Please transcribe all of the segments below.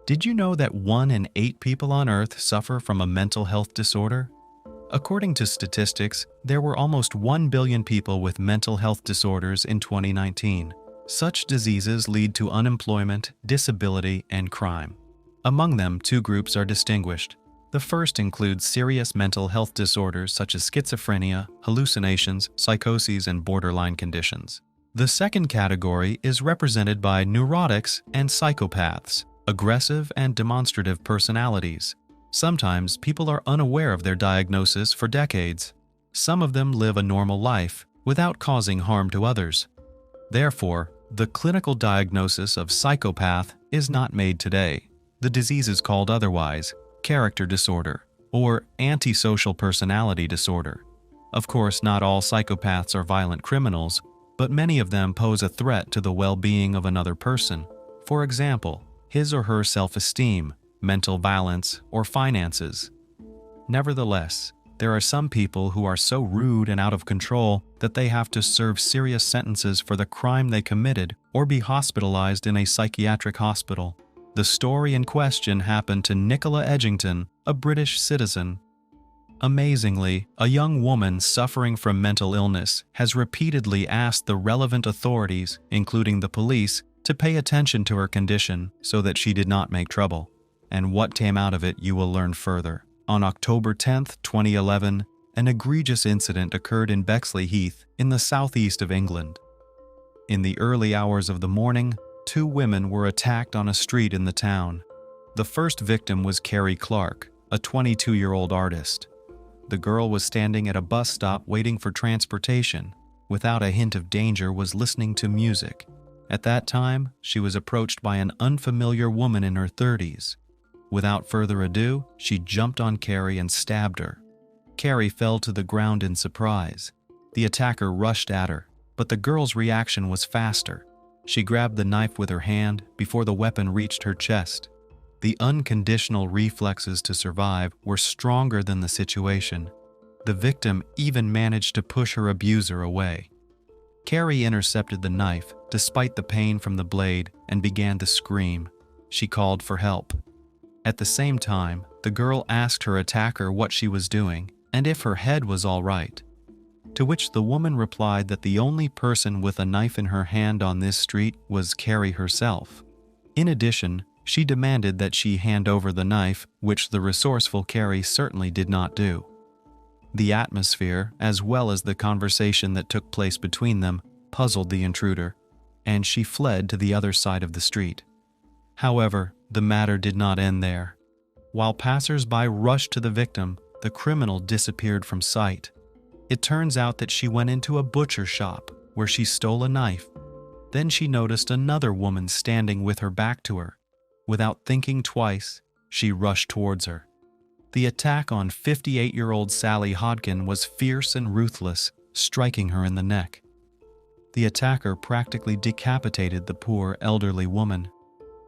Did you know that 1 in 8 people on Earth suffer from a mental health disorder? According to statistics, there were almost 1 billion people with mental health disorders in 2019. Such diseases lead to unemployment, disability, and crime. Among them, 2 groups are distinguished. The first includes serious mental health disorders such as schizophrenia, hallucinations, psychoses, and borderline conditions. The second category is represented by neurotics and psychopaths, aggressive and demonstrative personalities. Sometimes people are unaware of their diagnosis for decades. Some of them live a normal life without causing harm to others. Therefore, the clinical diagnosis of psychopath is not made today. The disease is called otherwise character disorder or antisocial personality disorder. Of course, not all psychopaths are violent criminals, but many of them pose a threat to the well-being of another person. For example, his or her self-esteem, mental balance, or finances. Nevertheless, there are some people who are so rude and out of control that they have to serve serious sentences for the crime they committed or be hospitalized in a psychiatric hospital. The story in question happened to Nicola Edgington, a British citizen. Amazingly, a young woman suffering from mental illness has repeatedly asked the relevant authorities, including the police, to pay attention to her condition so that she did not make trouble. And what came out of it you will learn further. On October 10, 2011, an egregious incident occurred in Bexleyheath in the southeast of England. In the early hours of the morning, 2 women were attacked on a street in the town. The first victim was Kerry Clark, a 22-year-old artist. The girl was standing at a bus stop waiting for transportation. Without a hint of danger, was listening to music. At that time, she was approached by an unfamiliar woman in her 30s. Without further ado, she jumped on Kerry and stabbed her. Kerry fell to the ground in surprise. The attacker rushed at her, but the girl's reaction was faster. She grabbed the knife with her hand before the weapon reached her chest. The unconditional reflexes to survive were stronger than the situation. The victim even managed to push her abuser away. Kerry intercepted the knife, despite the pain from the blade, and began to scream. She called for help. At the same time, the girl asked her attacker what she was doing and if her head was all right. To which the woman replied that the only person with a knife in her hand on this street was Kerry herself. In addition, she demanded that she hand over the knife, which the resourceful Kerry certainly did not do. The atmosphere, as well as the conversation that took place between them, puzzled the intruder, and she fled to the other side of the street. However, the matter did not end there. While passers-by rushed to the victim, the criminal disappeared from sight. It turns out that she went into a butcher shop where she stole a knife. Then she noticed another woman standing with her back to her. Without thinking twice, she rushed towards her. The attack on 58-year-old Sally Hodkin was fierce and ruthless, striking her in the neck. The attacker practically decapitated the poor elderly woman.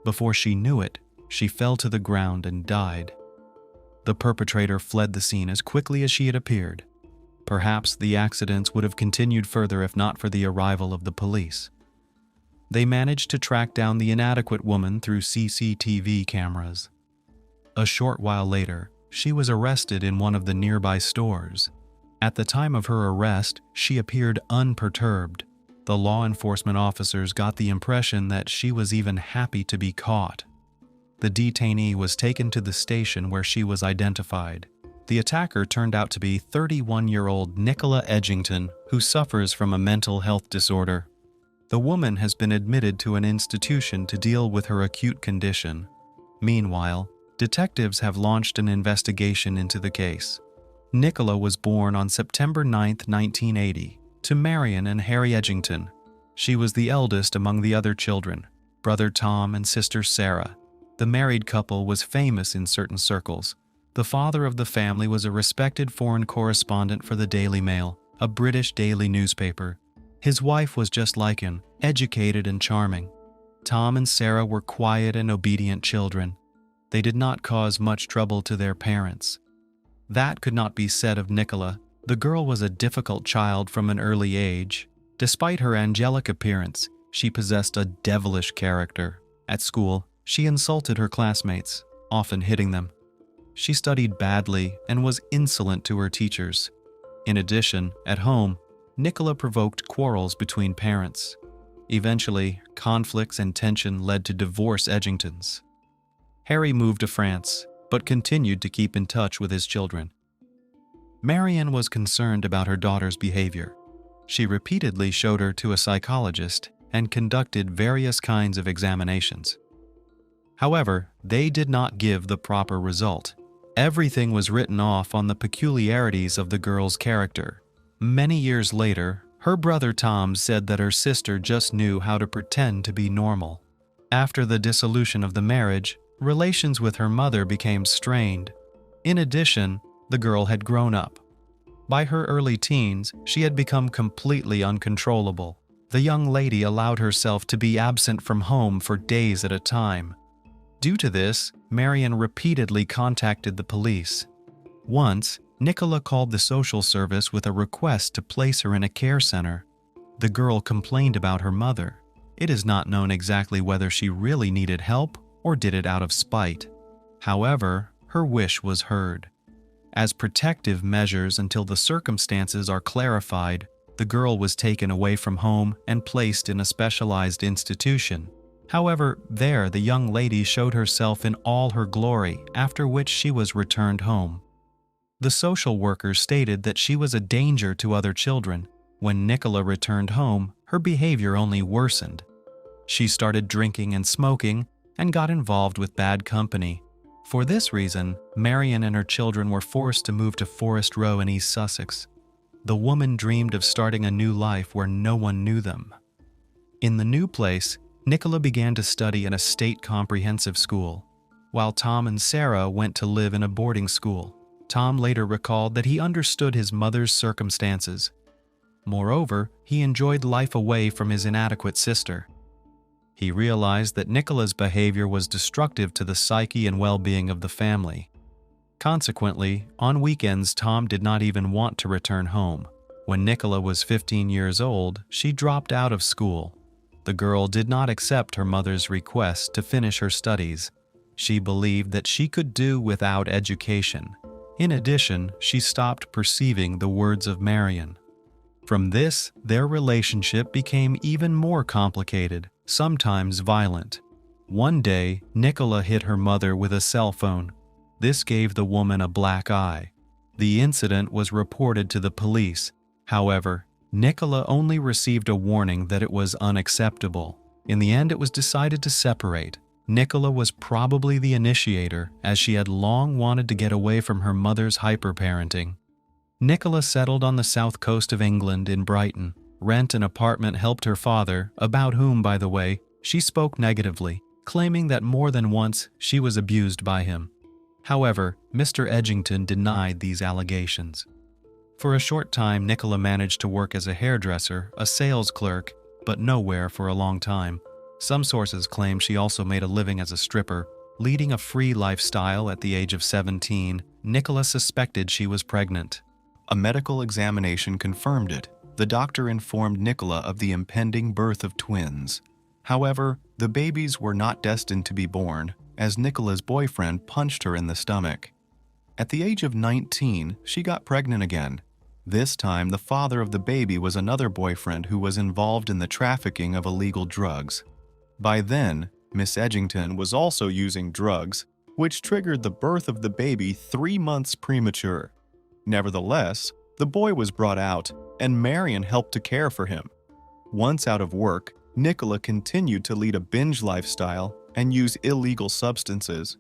Before she knew it, she fell to the ground and died. The perpetrator fled the scene as quickly as she had appeared. Perhaps the accidents would have continued further if not for the arrival of the police. They managed to track down the inadequate woman through CCTV cameras. A short while later, she was arrested in one of the nearby stores. At the time of her arrest, she appeared unperturbed. The law enforcement officers got the impression that she was even happy to be caught. The detainee was taken to the station where she was identified. The attacker turned out to be 31-year-old Nicola Edgington, who suffers from a mental health disorder. The woman has been admitted to an institution to deal with her acute condition. Meanwhile, detectives have launched an investigation into the case. Nicola was born on September 9, 1980, to Marion and Harry Edgington. She was the eldest among the other children, brother Tom and sister Sarah. The married couple was famous in certain circles. The father of the family was a respected foreign correspondent for the Daily Mail, a British daily newspaper. His wife was just like him, educated and charming. Tom and Sarah were quiet and obedient children. They did not cause much trouble to their parents. That could not be said of Nicola. The girl was a difficult child from an early age. Despite her angelic appearance, she possessed a devilish character. At school, She insulted her classmates, often hitting them. She studied badly and was insolent to her teachers. In addition, at home, Nicola provoked quarrels between parents. Eventually, conflicts and tension led to divorce Edgingtons. Harry moved to France, but continued to keep in touch with his children. Marion was concerned about her daughter's behavior. She repeatedly showed her to a psychologist and conducted various kinds of examinations. However, they did not give the proper result. Everything was written off on the peculiarities of the girl's character. Many years later, her brother Tom said that her sister just knew how to pretend to be normal. After the dissolution of the marriage, relations with her mother became strained. In addition, the girl had grown up. By her early teens, she had become completely uncontrollable. The young lady allowed herself to be absent from home for days at a time. Due to this, Marion repeatedly contacted the police. Once, Nicola called the social service with a request to place her in a care center. The girl complained about her mother. It is not known exactly whether she really needed help or did it out of spite. However, her wish was heard. As protective measures until the circumstances are clarified, the girl was taken away from home and placed in a specialized institution. However, there the young lady showed herself in all her glory, after which she was returned home. The social worker stated that she was a danger to other children. When Nicola returned home, her behavior only worsened. She started drinking and smoking and got involved with bad company. For this reason, Marion and her children were forced to move to Forest Row in East Sussex. The woman dreamed of starting a new life where no one knew them. In the new place, Nicola began to study in a state comprehensive school, while Tom and Sarah went to live in a boarding school. Tom later recalled that he understood his mother's circumstances. Moreover, he enjoyed life away from his inadequate sister. He realized that Nicola's behavior was destructive to the psyche and well-being of the family. Consequently, on weekends, Tom did not even want to return home. When Nicola was 15 years old, she dropped out of school. The girl did not accept her mother's request to finish her studies. She believed that she could do without education. In addition, she stopped perceiving the words of Marion. From this, their relationship became even more complicated, sometimes violent. One day, Nicola hit her mother with a cell phone. This gave the woman a black eye. The incident was reported to the police. However, Nicola only received a warning that it was unacceptable. In the end, it was decided to separate. Nicola was probably the initiator, as she had long wanted to get away from her mother's hyperparenting. Nicola settled on the south coast of England in Brighton. Rent an apartment helped her father, about whom, by the way, she spoke negatively, claiming that more than once she was abused by him. However, Mr. Edgington denied these allegations. For a short time, Nicola managed to work as a hairdresser, a sales clerk, but nowhere for a long time. Some sources claim she also made a living as a stripper. Leading a free lifestyle at the age of 17, Nicola suspected she was pregnant. A medical examination confirmed it. The doctor informed Nicola of the impending birth of twins. However, the babies were not destined to be born, as Nicola's boyfriend punched her in the stomach. At the age of 19, she got pregnant again. This time, the father of the baby was another boyfriend who was involved in the trafficking of illegal drugs. By then, Miss Edgington was also using drugs, which triggered the birth of the baby 3 months premature. Nevertheless, the boy was brought out, and Marion helped to care for him. Once out of work, Nicola continued to lead a binge lifestyle and use illegal substances.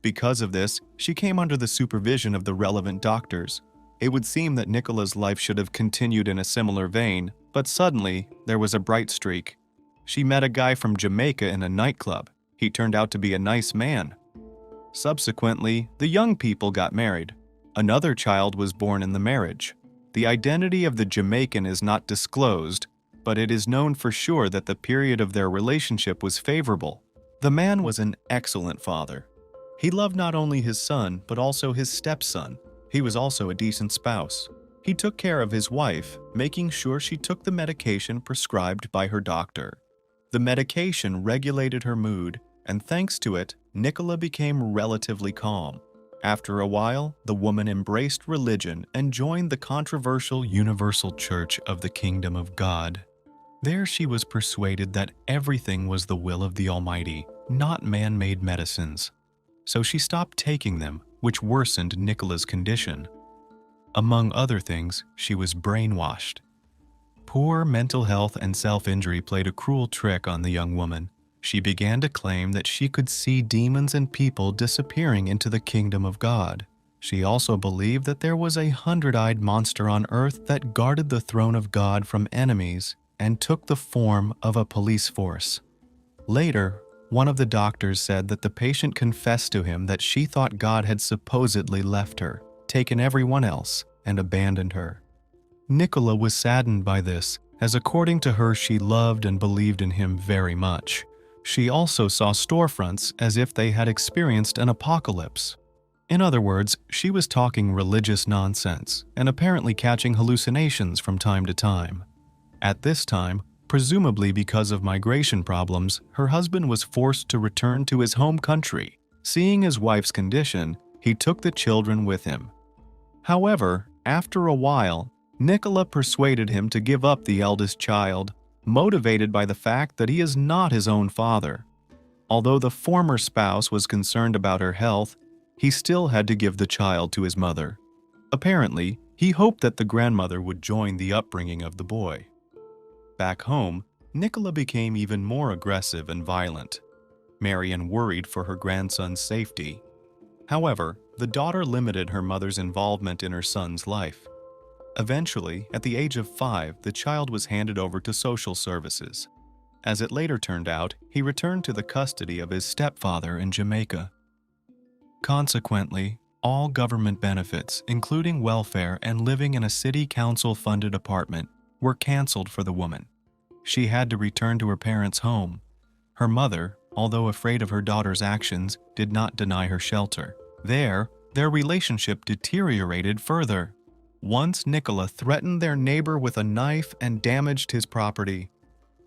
Because of this, she came under the supervision of the relevant doctors. It would seem that Nicola's life should have continued in a similar vein, but suddenly, there was a bright streak. She met a guy from Jamaica in a nightclub. He turned out to be a nice man. Subsequently, the young people got married. Another child was born in the marriage. The identity of the Jamaican is not disclosed, but it is known for sure that the period of their relationship was favorable. The man was an excellent father. He loved not only his son, but also his stepson. He was also a decent spouse. He took care of his wife, making sure she took the medication prescribed by her doctor. The medication regulated her mood, and thanks to it, Nicola became relatively calm. After a while, the woman embraced religion and joined the controversial Universal Church of the Kingdom of God. There she was persuaded that everything was the will of the Almighty, not man-made medicines. So she stopped taking them, which worsened Nicola's condition. Among other things, she was brainwashed. Poor mental health and self-injury played a cruel trick on the young woman. She began to claim that she could see demons and people disappearing into the kingdom of God. She also believed that there was a 100-eyed monster on earth that guarded the throne of God from enemies and took the form of a police force. Later, one of the doctors said that the patient confessed to him that she thought God had supposedly left her, taken everyone else, and abandoned her. Nicola was saddened by this, as according to her she loved and believed in him very much. She also saw storefronts as if they had experienced an apocalypse. In other words, she was talking religious nonsense and apparently catching hallucinations from time to time. At this time, presumably because of migration problems, her husband was forced to return to his home country. Seeing his wife's condition, he took the children with him. However, after a while, Nicola persuaded him to give up the eldest child, motivated by the fact that he is not his own father. Although the former spouse was concerned about her health, he still had to give the child to his mother. Apparently, he hoped that the grandmother would join the upbringing of the boy. Back home, Nicola became even more aggressive and violent. Marion worried for her grandson's safety. However, the daughter limited her mother's involvement in her son's life. Eventually, at the age of 5, the child was handed over to social services. As it later turned out, he returned to the custody of his stepfather in Jamaica. Consequently, all government benefits, including welfare and living in a city council-funded apartment, were canceled for the woman. She had to return to her parents' home. Her mother, although afraid of her daughter's actions, did not deny her shelter. There, their relationship deteriorated further. Once Nicola threatened their neighbor with a knife and damaged his property.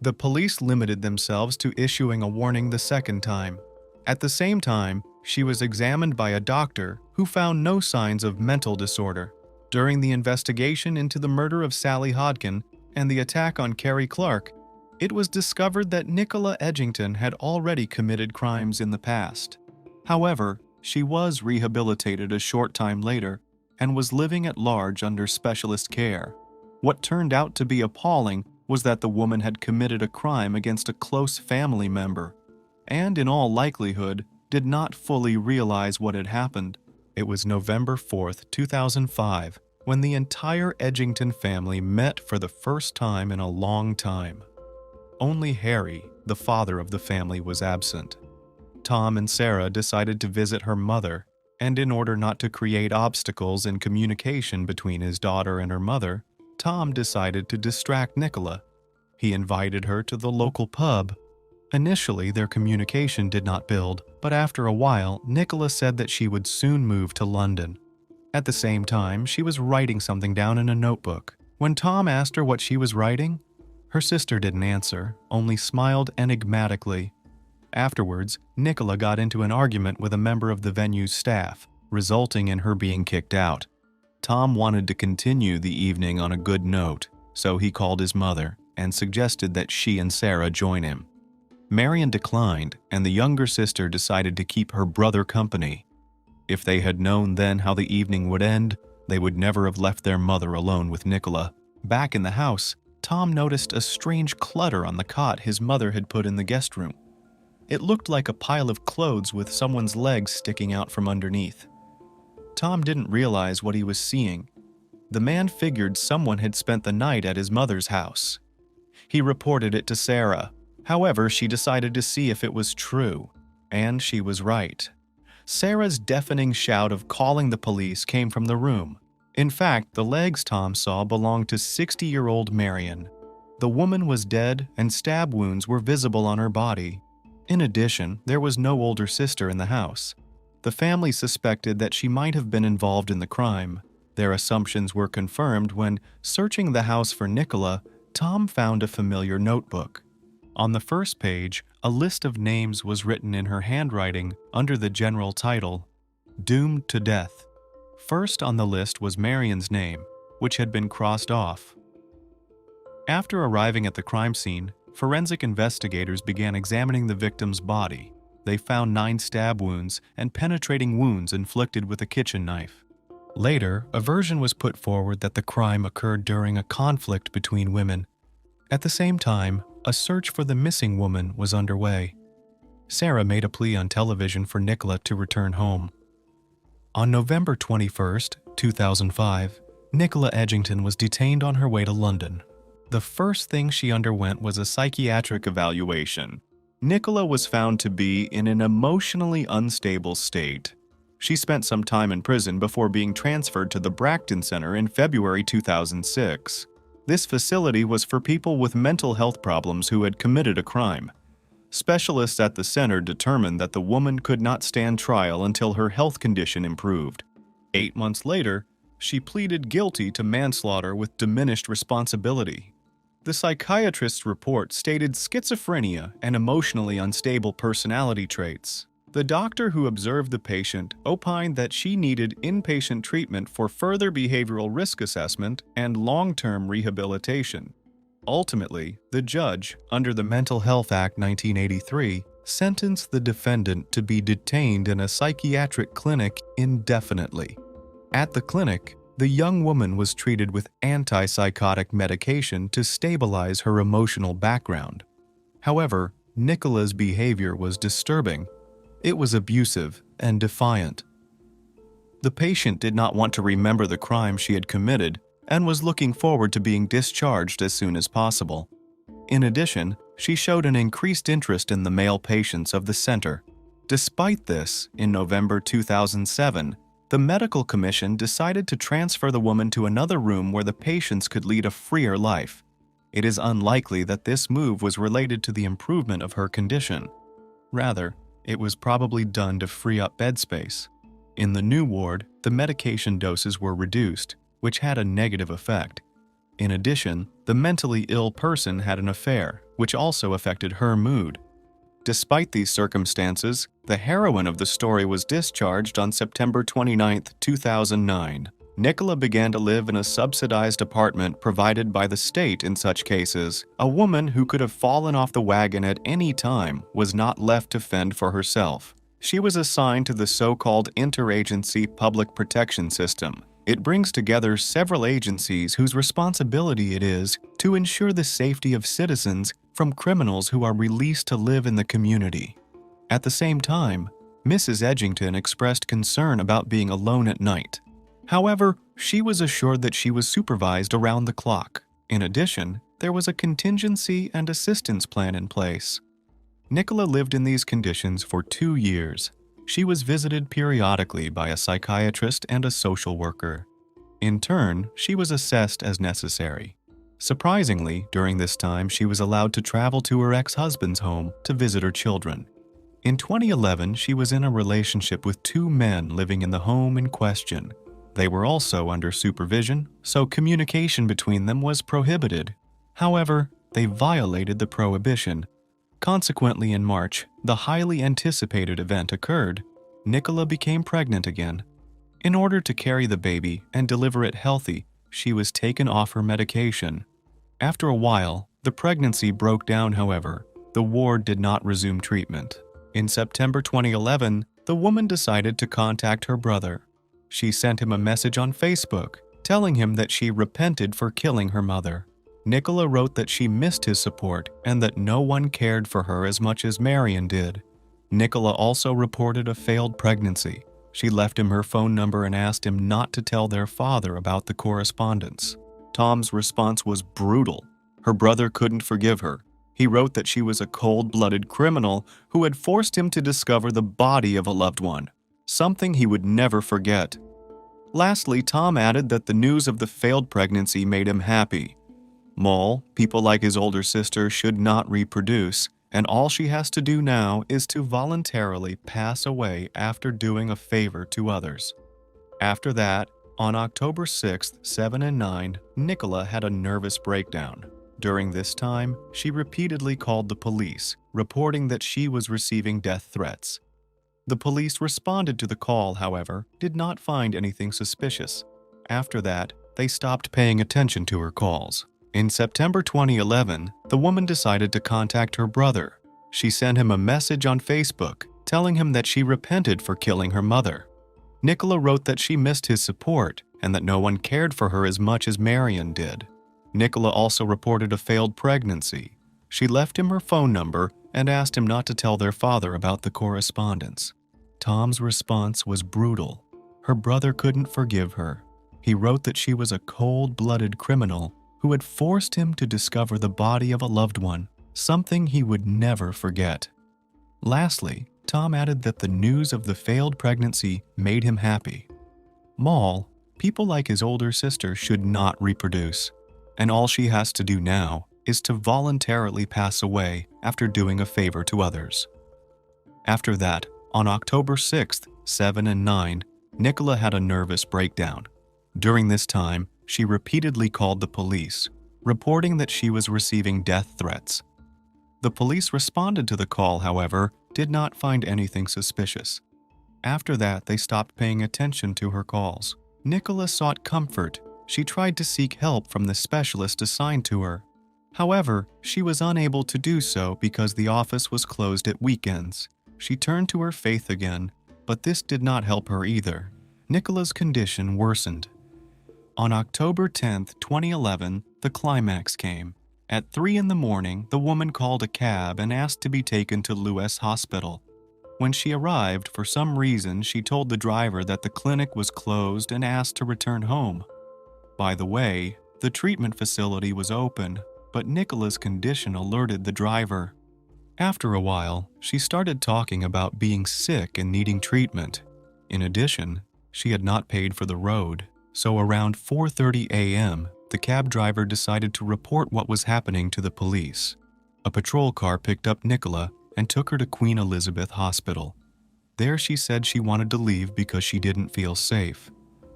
The police limited themselves to issuing a warning the second time. At the same time, she was examined by a doctor who found no signs of mental disorder. During the investigation into the murder of Sally Hodkin and the attack on Kerry Clark, it was discovered that Nicola Edgington had already committed crimes in the past. However, she was rehabilitated a short time later and was living at large under specialist care. What turned out to be appalling was that the woman had committed a crime against a close family member, and in all likelihood, did not fully realize what had happened. It was November 4th, 2005, when the entire Edgington family met for the first time in a long time. Only Harry, the father of the family, was absent. Tom and Sarah decided to visit her mother, and in order not to create obstacles in communication between his daughter and her mother, Tom decided to distract Nicola. He invited her to the local pub. Initially, their communication did not build, but after a while, Nicola said that she would soon move to London. At the same time, she was writing something down in a notebook. When Tom asked her what she was writing, her sister didn't answer, only smiled enigmatically. Afterwards, Nicola got into an argument with a member of the venue's staff, resulting in her being kicked out. Tom wanted to continue the evening on a good note, so he called his mother and suggested that she and Sarah join him. Marion declined, and the younger sister decided to keep her brother company. If they had known then how the evening would end, they would never have left their mother alone with Nicola. Back in the house, Tom noticed a strange clutter on the cot his mother had put in the guest room. It looked like a pile of clothes with someone's legs sticking out from underneath. Tom didn't realize what he was seeing. The man figured someone had spent the night at his mother's house. He reported it to Sarah. However, she decided to see if it was true, and she was right. Sarah's deafening shout of calling the police came from the room. In fact, the legs Tom saw belonged to 60-year-old Marion. The woman was dead, and stab wounds were visible on her body. In addition, there was no older sister in the house. The family suspected that she might have been involved in the crime. Their assumptions were confirmed when, searching the house for Nicola, Tom found a familiar notebook. On the first page, a list of names was written in her handwriting under the general title, Doomed to Death. First on the list was Marion's name, which had been crossed off. After arriving at the crime scene, forensic investigators began examining the victim's body. They found 9 stab wounds and penetrating wounds inflicted with a kitchen knife. Later, a version was put forward that the crime occurred during a conflict between women. At the same time, a search for the missing woman was underway. Sarah made a plea on television for Nicola to return home. On November 21, 2005, Nicola Edgington was detained on her way to London. The first thing she underwent was a psychiatric evaluation. Nicola was found to be in an emotionally unstable state. She spent some time in prison before being transferred to the Bracton Center in February 2006. This facility was for people with mental health problems who had committed a crime. Specialists at the center determined that the woman could not stand trial until her health condition improved. 8 months later, she pleaded guilty to manslaughter with diminished responsibility. The psychiatrist's report stated schizophrenia and emotionally unstable personality traits. The doctor who observed the patient opined that she needed inpatient treatment for further behavioral risk assessment and long-term rehabilitation. Ultimately, the judge, under the Mental Health Act 1983, sentenced the defendant to be detained in a psychiatric clinic indefinitely. At the clinic, the young woman was treated with antipsychotic medication to stabilize her emotional background. However, Nicola's behavior was disturbing. It was abusive and defiant. The patient did not want to remember the crime she had committed and was looking forward to being discharged as soon as possible. In addition, she showed an increased interest in the male patients of the center. Despite this, in November 2007, the medical commission decided to transfer the woman to another room where the patients could lead a freer life. It is unlikely that this move was related to the improvement of her condition. Rather, it was probably done to free up bed space. In the new ward, the medication doses were reduced, which had a negative effect. In addition, the mentally ill person had an affair, which also affected her mood. Despite these circumstances, the heroine of the story was discharged on September 29, 2009. Nicola began to live in a subsidized apartment provided by the state in such cases. A woman who could have fallen off the wagon at any time was not left to fend for herself. She was assigned to the so-called Interagency Public Protection System. It brings together several agencies whose responsibility it is to ensure the safety of citizens from criminals who are released to live in the community. At the same time, Mrs. Edgington expressed concern about being alone at night. However, she was assured that she was supervised around the clock. In addition, there was a contingency and assistance plan in place. Nicola lived in these conditions for 2 years. She was visited periodically by a psychiatrist and a social worker. In turn, she was assessed as necessary. Surprisingly, during this time, she was allowed to travel to her ex-husband's home to visit her children. In 2011, she was in a relationship with 2 men living in the home in question. They were also under supervision, so communication between them was prohibited. However, they violated the prohibition. Consequently, in March, the highly anticipated event occurred. Nicola became pregnant again. In order to carry the baby and deliver it healthy, she was taken off her medication. After a while, the pregnancy broke down, however. The ward did not resume treatment. In September 2011, the woman decided to contact her brother. She sent him a message on Facebook, telling him that she repented for killing her mother. Nicola wrote that she missed his support and that no one cared for her as much as Marion did. Nicola also reported a failed pregnancy. She left him her phone number and asked him not to tell their father about the correspondence. Tom's response was brutal. Her brother couldn't forgive her. He wrote that she was a cold-blooded criminal who had forced him to discover the body of a loved one, something he would never forget. Lastly, Tom added that the news of the failed pregnancy made him happy. Moll, people like his older sister should not reproduce, and all she has to do now is to voluntarily pass away after doing a favor to others. After that, on October 6th, 7 and 9, Nicola had a nervous breakdown. During this time, she repeatedly called the police, reporting that she was receiving death threats. The police responded to the call, however, did not find anything suspicious. After that, they stopped paying attention to her calls. In September 2011, the woman decided to contact her brother. She sent him a message on Facebook, telling him that she repented for killing her mother. Nicola wrote that she missed his support and that no one cared for her as much as Marion did. Nicola also reported a failed pregnancy. She left him her phone number and asked him not to tell their father about the correspondence. Tom's response was brutal. Her brother couldn't forgive her. He wrote that she was a cold-blooded criminal who had forced him to discover the body of a loved one, something he would never forget. Lastly, Tom added that the news of the failed pregnancy made him happy. Moll, people like his older sister should not reproduce, and all she has to do now is to voluntarily pass away after doing a favor to others. After that, on October 6th, 7 and 9, Nicola had a nervous breakdown. During this time, she repeatedly called the police, reporting that she was receiving death threats. The police responded to the call, however, did not find anything suspicious. After that, they stopped paying attention to her calls. Nicola sought comfort. She tried to seek help from the specialist assigned to her. However, she was unable to do so because the office was closed at weekends. She turned to her faith again, but this did not help her either. Nicola's condition worsened. On October 10, 2011, the climax came. At 3 in the morning, the woman called a cab and asked to be taken to Lewis Hospital. When she arrived, for some reason, she told the driver that the clinic was closed and asked to return home. By the way, the treatment facility was open, but Nicola's condition alerted the driver. After a while, she started talking about being sick and needing treatment. In addition, she had not paid for the road, so around 4:30 a.m., the cab driver decided to report what was happening to the police. A patrol car picked up Nicola and took her to Queen Elizabeth Hospital. There she said she wanted to leave because she didn't feel safe.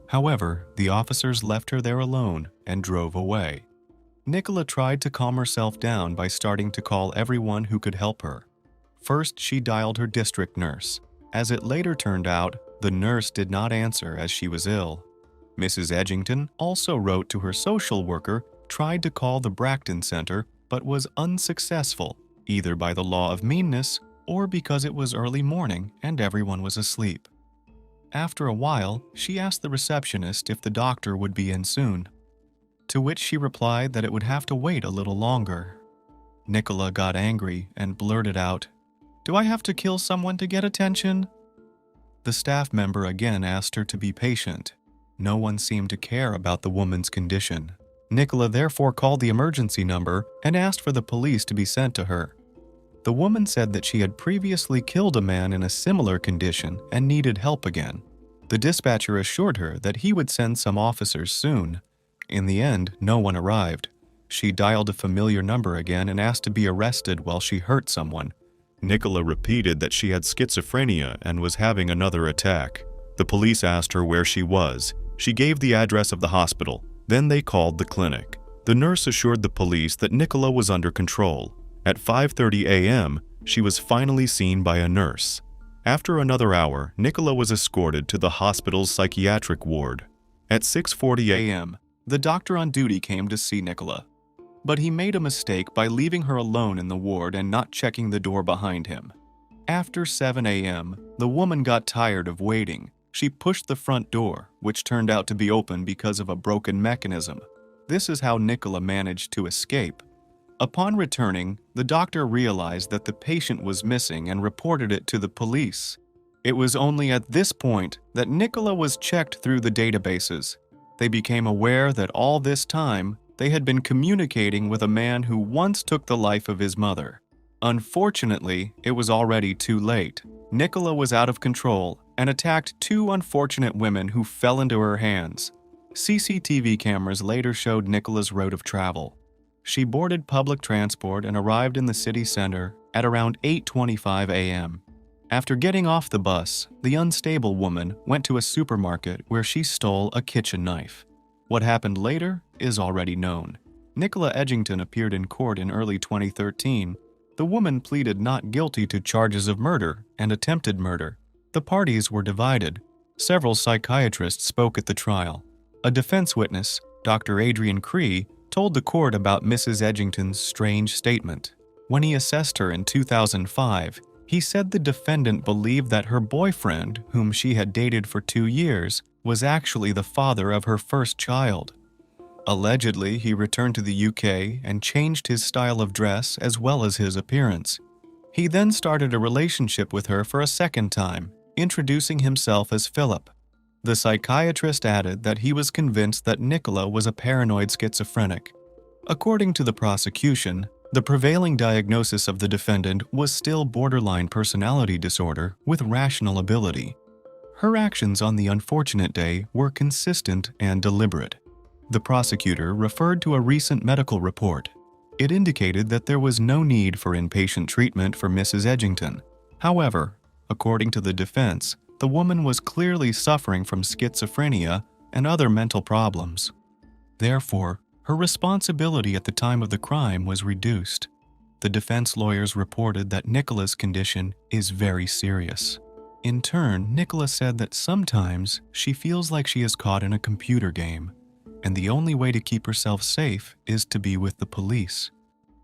However, the officers left her there alone and drove away. Nicola tried to calm herself down by starting to call everyone who could help her. First, she dialed her district nurse. As it later turned out, the nurse did not answer as she was ill. Mrs. Edgington also wrote to her social worker, tried to call the Bracton Center, but was unsuccessful, either by the law of meanness or because it was early morning and everyone was asleep. After a while, she asked the receptionist if the doctor would be in soon, to which she replied that it would have to wait a little longer. Nicola got angry and blurted out, "Do I have to kill someone to get attention?" The staff member again asked her to be patient. No one seemed to care about the woman's condition. Nicola therefore called the emergency number and asked for the police to be sent to her. The woman said that she had previously killed a man in a similar condition and needed help again. The dispatcher assured her that he would send some officers soon. In the end, no one arrived. She dialed a familiar number again and asked to be arrested while she hurt someone. Nicola repeated that she had schizophrenia and was having another attack. The police asked her where she was. She gave the address of the hospital. Then they called the clinic. The nurse assured the police that Nicola was under control. At 5:30 a.m., she was finally seen by a nurse. After another hour, Nicola was escorted to the hospital's psychiatric ward. At 6:40 a.m., the doctor on duty came to see Nicola. But he made a mistake by leaving her alone in the ward and not checking the door behind him. After 7 a.m., the woman got tired of waiting. She pushed the front door, which turned out to be open because of a broken mechanism. This is how Nicola managed to escape. Upon returning, the doctor realized that the patient was missing and reported it to the police. It was only at this point that Nicola was checked through the databases. They became aware that all this time, they had been communicating with a man who once took the life of his mother. Unfortunately, it was already too late. Nicola was out of control and attacked 2 unfortunate women who fell into her hands. CCTV cameras later showed Nicola's route of travel. She boarded public transport and arrived in the city center at around 8:25 a.m. After getting off the bus, the unstable woman went to a supermarket where she stole a kitchen knife. What happened later is already known. Nicola Edgington appeared in court in early 2013. The woman pleaded not guilty to charges of murder and attempted murder. The parties were divided. Several psychiatrists spoke at the trial. A defense witness, Dr. Adrian Cree, told the court about Mrs. Edgington's strange statement. When he assessed her in 2005, he said the defendant believed that her boyfriend, whom she had dated for 2 years, was actually the father of her first child. Allegedly, he returned to the UK and changed his style of dress as well as his appearance. He then started a relationship with her for a second time, introducing himself as Philip. The psychiatrist added that he was convinced that Nicola was a paranoid schizophrenic. According to the prosecution, the prevailing diagnosis of the defendant was still borderline personality disorder with rational ability. Her actions on the unfortunate day were consistent and deliberate. The prosecutor referred to a recent medical report. It indicated that there was no need for inpatient treatment for Mrs. Edgington. However, according to the defense, the woman was clearly suffering from schizophrenia and other mental problems. Therefore, her responsibility at the time of the crime was reduced. The defense lawyers reported that Nicola's condition is very serious. In turn, Nicola said that sometimes she feels like she is caught in a computer game, and the only way to keep herself safe is to be with the police.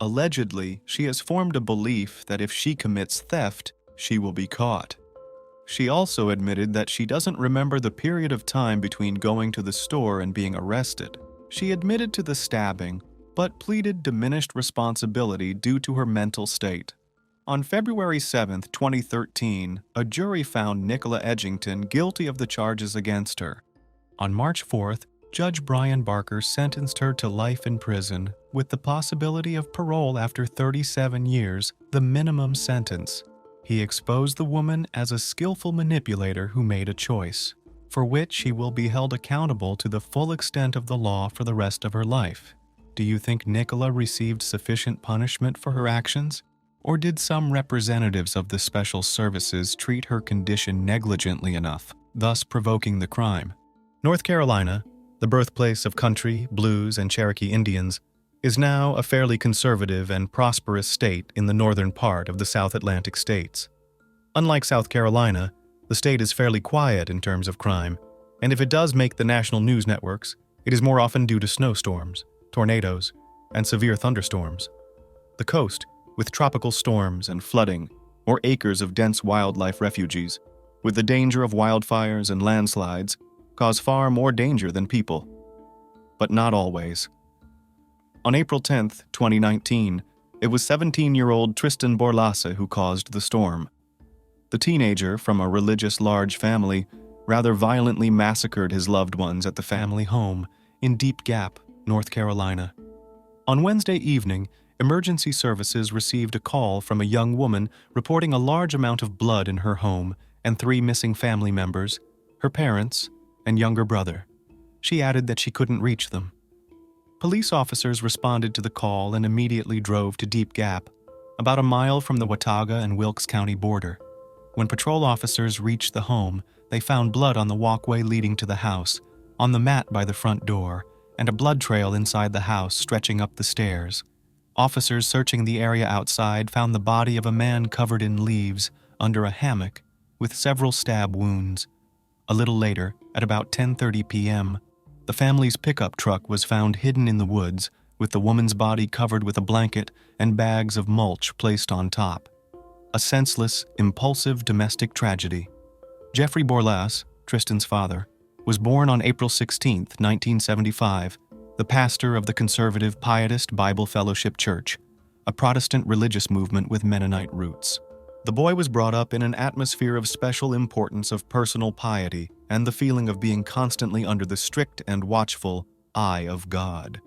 Allegedly, she has formed a belief that if she commits theft, she will be caught. She also admitted that she doesn't remember the period of time between going to the store and being arrested. She admitted to the stabbing, but pleaded diminished responsibility due to her mental state. On February 7, 2013, a jury found Nicola Edgington guilty of the charges against her. On March 4th, Judge Brian Barker sentenced her to life in prison with the possibility of parole after 37 years, the minimum sentence. He exposed the woman as a skillful manipulator who made a choice, for which he will be held accountable to the full extent of the law for the rest of her life. Do you think Nicola received sufficient punishment for her actions? Or did some representatives of the special services treat her condition negligently enough, thus provoking the crime? North Carolina, the birthplace of country, blues, and Cherokee Indians, is now a fairly conservative and prosperous state in the northern part of the South Atlantic states. Unlike South Carolina, the state is fairly quiet in terms of crime, and if it does make the national news networks, it is more often due to snowstorms, tornadoes, and severe thunderstorms. The coast, with tropical storms and flooding, or acres of dense wildlife refuges, with the danger of wildfires and landslides, cause far more danger than people. But not always. On April 10, 2019, it was 17-year-old Tristan Borlase who caused the storm. The teenager, from a religious large family, rather violently massacred his loved ones at the family home in Deep Gap, North Carolina. On Wednesday evening, emergency services received a call from a young woman reporting a large amount of blood in her home and 3 missing family members, her parents, and younger brother. She added that she couldn't reach them. Police officers responded to the call and immediately drove to Deep Gap, about a mile from the Watauga and Wilkes County border. When patrol officers reached the home, they found blood on the walkway leading to the house, on the mat by the front door, and a blood trail inside the house stretching up the stairs. Officers searching the area outside found the body of a man covered in leaves under a hammock with several stab wounds. A little later, at about 10:30 p.m., the family's pickup truck was found hidden in the woods, with the woman's body covered with a blanket and bags of mulch placed on top. A senseless, impulsive domestic tragedy. Jeffrey Borlase, Tristan's father, was born on April 16, 1975, the pastor of the conservative Pietist Bible Fellowship Church, a Protestant religious movement with Mennonite roots. The boy was brought up in an atmosphere of special importance of personal piety and the feeling of being constantly under the strict and watchful eye of God.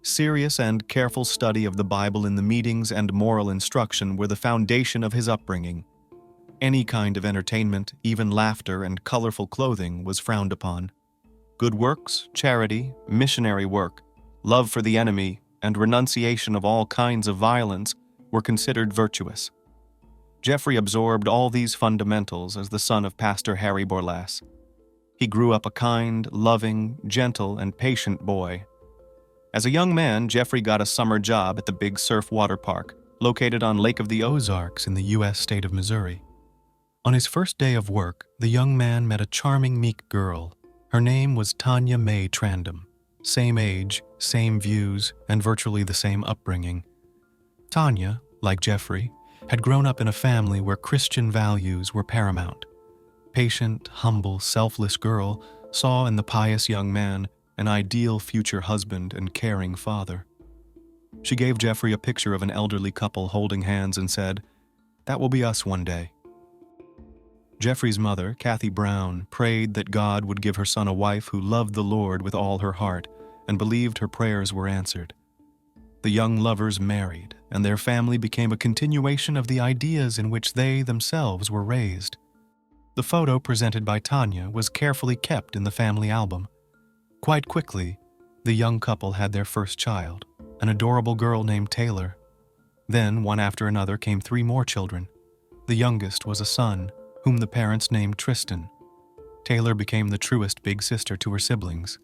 Serious and careful study of the Bible in the meetings and moral instruction were the foundation of his upbringing. Any kind of entertainment, even laughter and colorful clothing, was frowned upon. Good works, charity, missionary work, love for the enemy, and renunciation of all kinds of violence were considered virtuous. Jeffrey absorbed all these fundamentals as the son of Pastor Harry Borlase. He grew up a kind, loving, gentle, and patient boy. As a young man, Jeffrey got a summer job at the Big Surf Water Park, located on Lake of the Ozarks in the U.S. state of Missouri. On his first day of work, the young man met a charming, meek girl. Her name was Tanya Mae Trandom. Same age, same views, and virtually the same upbringing. Tanya, like Jeffrey, had grown up in a family where Christian values were paramount. Patient, humble, selfless girl saw in the pious young man an ideal future husband and caring father. She gave Jeffrey a picture of an elderly couple holding hands and said, "That will be us one day." Jeffrey's mother, Kathy Brown, prayed that God would give her son a wife who loved the Lord with all her heart and believed her prayers were answered. The young lovers married, and their family became a continuation of the ideas in which they themselves were raised. The photo presented by Tanya was carefully kept in the family album. Quite quickly, the young couple had their first child, an adorable girl named Taylor. Then, one after another, came 3 more children. The youngest was a son, whom the parents named Tristan. Taylor became the truest big sister to her siblings.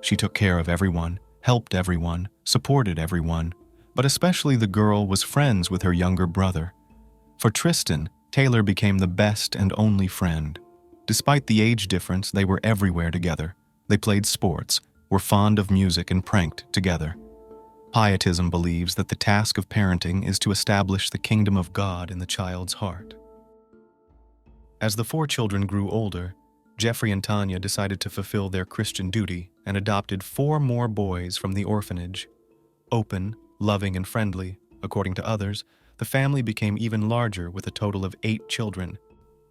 She took care of everyone, helped everyone, supported everyone, but especially the girl was friends with her younger brother. For Tristan, Taylor became the best and only friend. Despite the age difference, they were everywhere together. They played sports, were fond of music, and pranked together. Pietism believes that the task of parenting is to establish the kingdom of God in the child's heart. As the 4 children grew older, Jeffrey and Tanya decided to fulfill their Christian duty and adopted 4 more boys from the orphanage. Open, loving, and friendly, according to others, the family became even larger with a total of 8 children: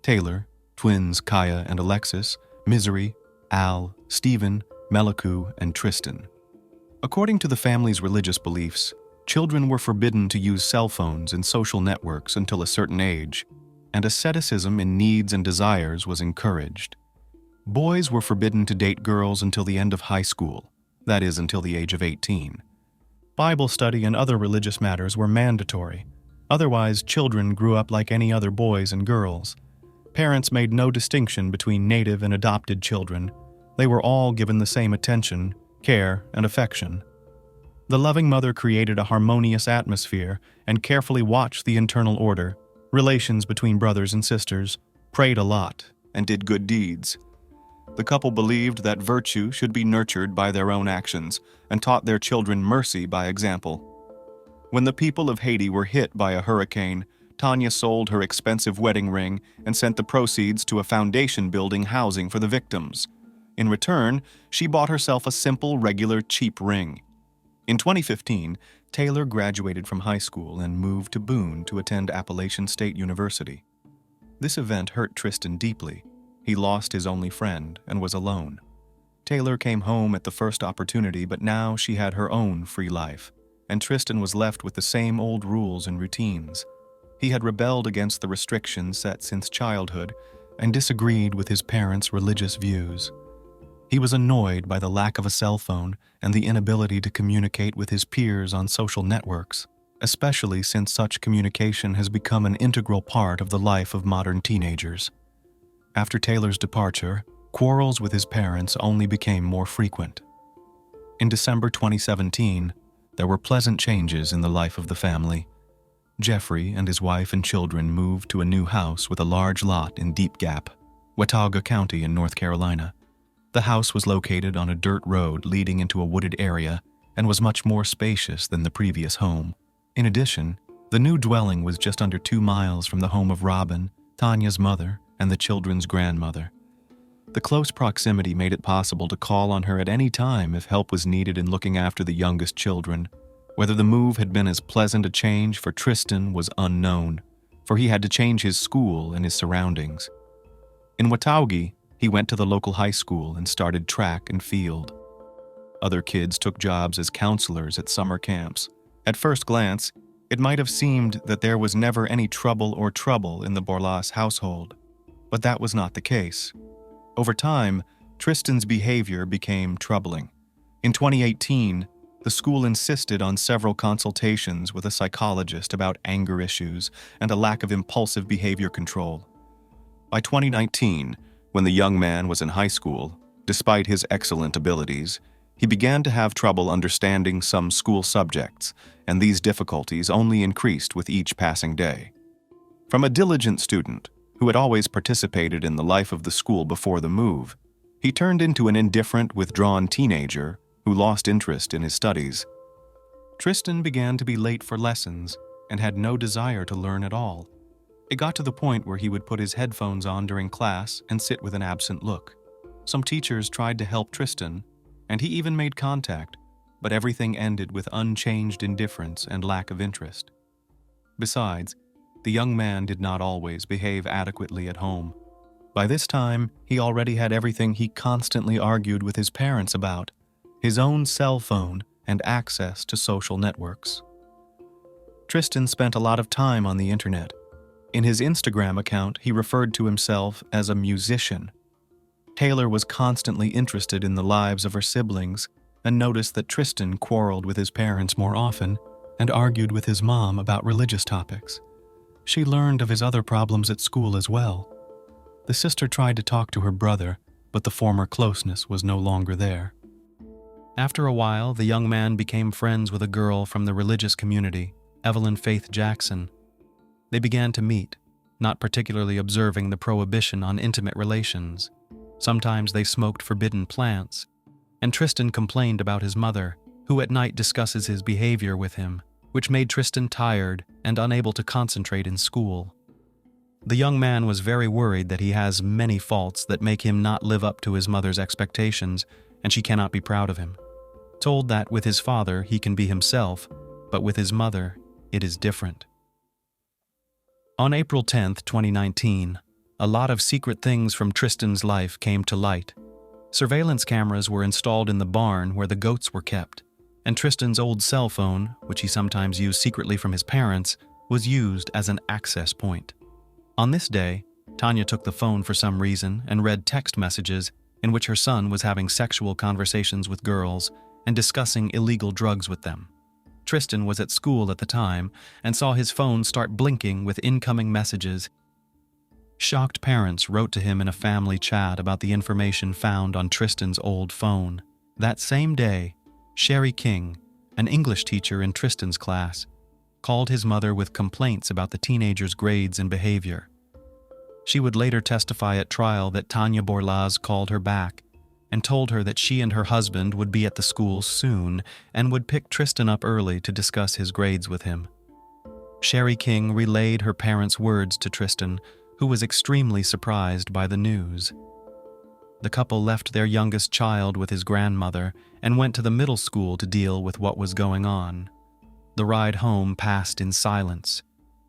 Taylor, twins Kaya and Alexis, Misery, Al, Stephen, Meliku, and Tristan. According to the family's religious beliefs, children were forbidden to use cell phones and social networks until a certain age, and asceticism in needs and desires was encouraged. Boys were forbidden to date girls until the end of high school, that is, until the age of 18. Bible study and other religious matters were mandatory. Otherwise, children grew up like any other boys and girls. Parents made no distinction between native and adopted children. They were all given the same attention, care, and affection. The loving mother created a harmonious atmosphere and carefully watched the internal order, relations between brothers and sisters, prayed a lot, and did good deeds. The couple believed that virtue should be nurtured by their own actions and taught their children mercy by example. When the people of Haiti were hit by a hurricane, Tanya sold her expensive wedding ring and sent the proceeds to a foundation building housing for the victims. In return, she bought herself a simple, regular, cheap ring. In 2015, Taylor graduated from high school and moved to Boone to attend Appalachian State University. This event hurt Tristan deeply. He lost his only friend and was alone. Taylor came home at the first opportunity, but now she had her own free life, and Tristan was left with the same old rules and routines. He had rebelled against the restrictions set since childhood and disagreed with his parents' religious views. He was annoyed by the lack of a cell phone and the inability to communicate with his peers on social networks, especially since such communication has become an integral part of the life of modern teenagers. After Taylor's departure, quarrels with his parents only became more frequent. In December 2017, there were pleasant changes in the life of the family. Jeffrey and his wife and children moved to a new house with a large lot in Deep Gap, Watauga County in North Carolina. The house was located on a dirt road leading into a wooded area and was much more spacious than the previous home. In addition, the new dwelling was just under 2 miles from the home of Robin, Tanya's mother, and the children's grandmother. The close proximity made it possible to call on her at any time if help was needed in looking after the youngest children. Whether the move had been as pleasant a change for Tristan was unknown, for he had to change his school and his surroundings. In Watauga, he went to the local high school and started track and field. Other kids took jobs as counselors at summer camps. At first glance, it might have seemed that there was never any trouble in the Borlas household, but that was not the case. Over time, Tristan's behavior became troubling. In 2018, the school insisted on several consultations with a psychologist about anger issues and a lack of impulsive behavior control. By 2019, when the young man was in high school, despite his excellent abilities, He began to have trouble understanding some school subjects, and these difficulties only increased with each passing day. From a diligent student, who had always participated in the life of the school before the move, he turned into an indifferent, withdrawn teenager who lost interest in his studies. Tristan began to be late for lessons and had no desire to learn at all. It got to the point where he would put his headphones on during class and sit with an absent look. Some teachers tried to help Tristan, and he even made contact, but everything ended with unchanged indifference and lack of interest. Besides, the young man did not always behave adequately at home. By this time, he already had everything he constantly argued with his parents about: his own cell phone and access to social networks. Tristan spent a lot of time on the internet. In his Instagram account, he referred to himself as a musician. Taylor was constantly interested in the lives of her siblings and noticed that Tristan quarreled with his parents more often and argued with his mom about religious topics. She learned of his other problems at school as well. The sister tried to talk to her brother, but the former closeness was no longer there. After a while, the young man became friends with a girl from the religious community, Evelyn Faith Jackson. They began to meet, not particularly observing the prohibition on intimate relations. Sometimes they smoked forbidden plants, and Tristan complained about his mother, who at night discusses his behavior with him, which made Tristan tired and unable to concentrate in school. The young man was very worried that he has many faults that make him not live up to his mother's expectations, and she cannot be proud of him. Told that with his father he can be himself, but with his mother it is different. On April 10, 2019, a lot of secret things from Tristan's life came to light. Surveillance cameras were installed in the barn where the goats were kept, and Tristan's old cell phone, which he sometimes used secretly from his parents, was used as an access point. On this day, Tanya took the phone for some reason and read text messages in which her son was having sexual conversations with girls and discussing illegal drugs with them. Tristan was at school at the time and saw his phone start blinking with incoming messages. Shocked parents wrote to him in a family chat about the information found on Tristan's old phone. That same day, Sherry King, an English teacher in Tristan's class, called his mother with complaints about the teenager's grades and behavior. She would later testify at trial that Tanya Borlaz called her back and told her that she and her husband would be at the school soon and would pick Tristan up early to discuss his grades with him. Sherry King relayed her parents' words to Tristan, who was extremely surprised by the news. The couple left their youngest child with his grandmother and went to the middle school to deal with what was going on. The ride home passed in silence.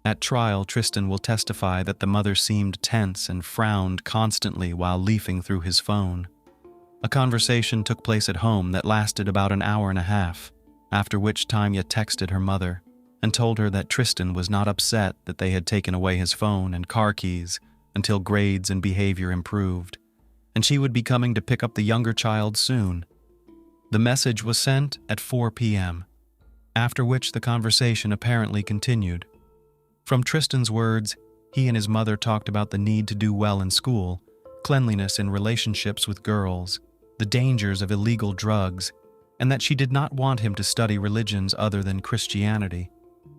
At trial, Tristan will testify that the mother seemed tense and frowned constantly while leafing through his phone. A conversation took place at home that lasted about an hour and a half, after which Tanya texted her mother and told her that Tristan was not upset that they had taken away his phone and car keys until grades and behavior improved, and she would be coming to pick up the younger child soon. The message was sent at 4 p.m., after which the conversation apparently continued. From Tristan's words, he and his mother talked about the need to do well in school, cleanliness in relationships with girls, the dangers of illegal drugs, and that she did not want him to study religions other than Christianity.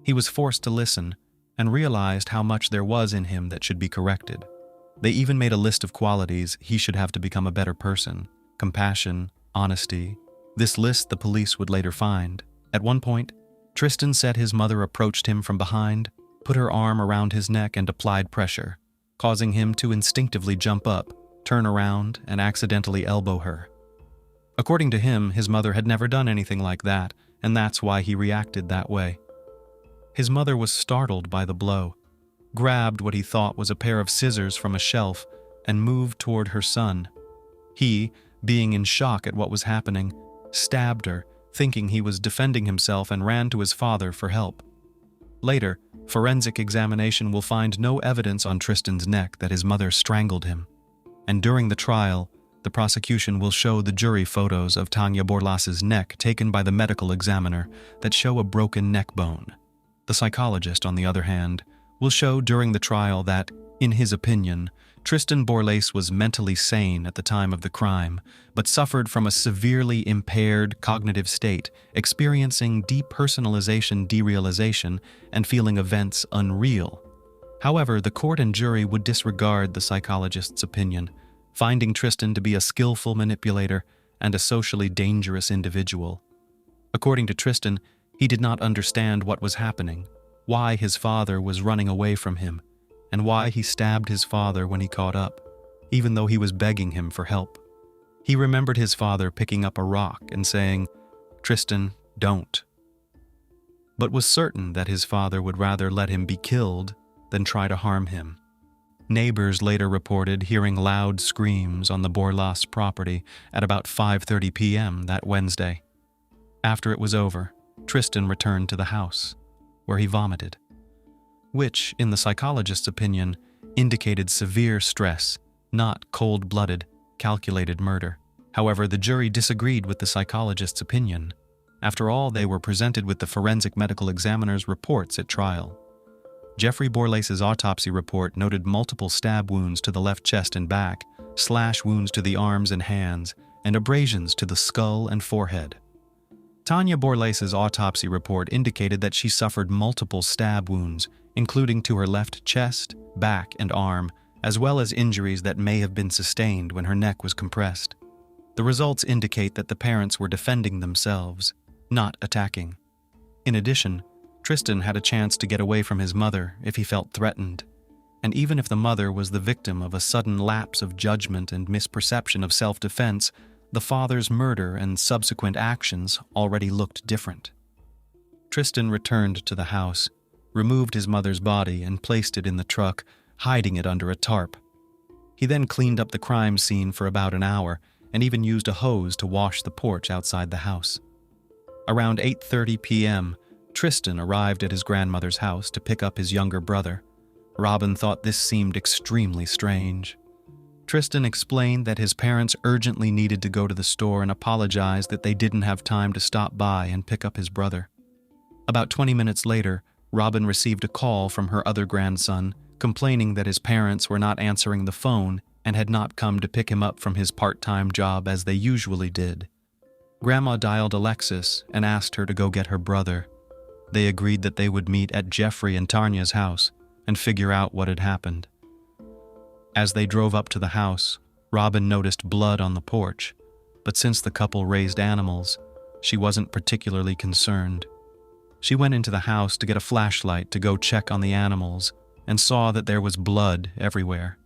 He was forced to listen and realized how much there was in him that should be corrected. They even made a list of qualities he should have to become a better person: compassion, honesty. This list the police would later find. At one point, Tristan said his mother approached him from behind, put her arm around his neck and applied pressure, causing him to instinctively jump up, turn around, and accidentally elbow her. According to him, his mother had never done anything like that, and that's why he reacted that way. His mother was startled by the blow, grabbed what he thought was a pair of scissors from a shelf, and moved toward her son. He, being in shock at what was happening, stabbed her, thinking he was defending himself, and ran to his father for help. Later, forensic examination will find no evidence on Tristan's neck that his mother strangled him. And during the trial, the prosecution will show the jury photos of Tanya Borlas's neck taken by the medical examiner that show a broken neck bone. The psychologist, on the other hand, will show during the trial that In his opinion, Tristan Borlase was mentally sane at the time of the crime, but suffered from a severely impaired cognitive state, experiencing depersonalization, derealization, and feeling events unreal. However, the court and jury would disregard the psychologist's opinion, finding Tristan to be a skillful manipulator and a socially dangerous individual. According to Tristan, he did not understand what was happening, why his father was running away from him, and why he stabbed his father when he caught up, even though he was begging him for help. He remembered his father picking up a rock and saying, "Tristan, don't," but was certain that his father would rather let him be killed than try to harm him. Neighbors later reported hearing loud screams on the Borlase property at about 5:30 p.m. that Wednesday. After it was over, Tristan returned to the house, where he vomited, which, in the psychologist's opinion, indicated severe stress, not cold-blooded, calculated murder. However, the jury disagreed with the psychologist's opinion. After all, they were presented with the forensic medical examiner's reports at trial. Jeffrey Borlase's autopsy report noted multiple stab wounds to the left chest and back, slash wounds to the arms and hands, and abrasions to the skull and forehead. Tanya Borlase's autopsy report indicated that she suffered multiple stab wounds, including to her left chest, back, and arm, as well as injuries that may have been sustained when her neck was compressed. The results indicate that the parents were defending themselves, not attacking. In addition, Tristan had a chance to get away from his mother if he felt threatened, and even if the mother was the victim of a sudden lapse of judgment and misperception of self-defense, the father's murder and subsequent actions already looked different. Tristan returned to the house, removed his mother's body and placed it in the truck, hiding it under a tarp. He then cleaned up the crime scene for about an hour and even used a hose to wash the porch outside the house. Around 8:30 p.m., Tristan arrived at his grandmother's house to pick up his younger brother. Robin thought this seemed extremely strange. Tristan explained that his parents urgently needed to go to the store and apologized that they didn't have time to stop by and pick up his brother. About 20 minutes later, Robin received a call from her other grandson, complaining that his parents were not answering the phone and had not come to pick him up from his part-time job as they usually did. Grandma dialed Alexis and asked her to go get her brother. They agreed that they would meet at Jeffrey and Tanya's house and figure out what had happened. As they drove up to the house, Robin noticed blood on the porch, but since the couple raised animals, she wasn't particularly concerned. She went into the house to get a flashlight to go check on the animals and saw that there was blood everywhere.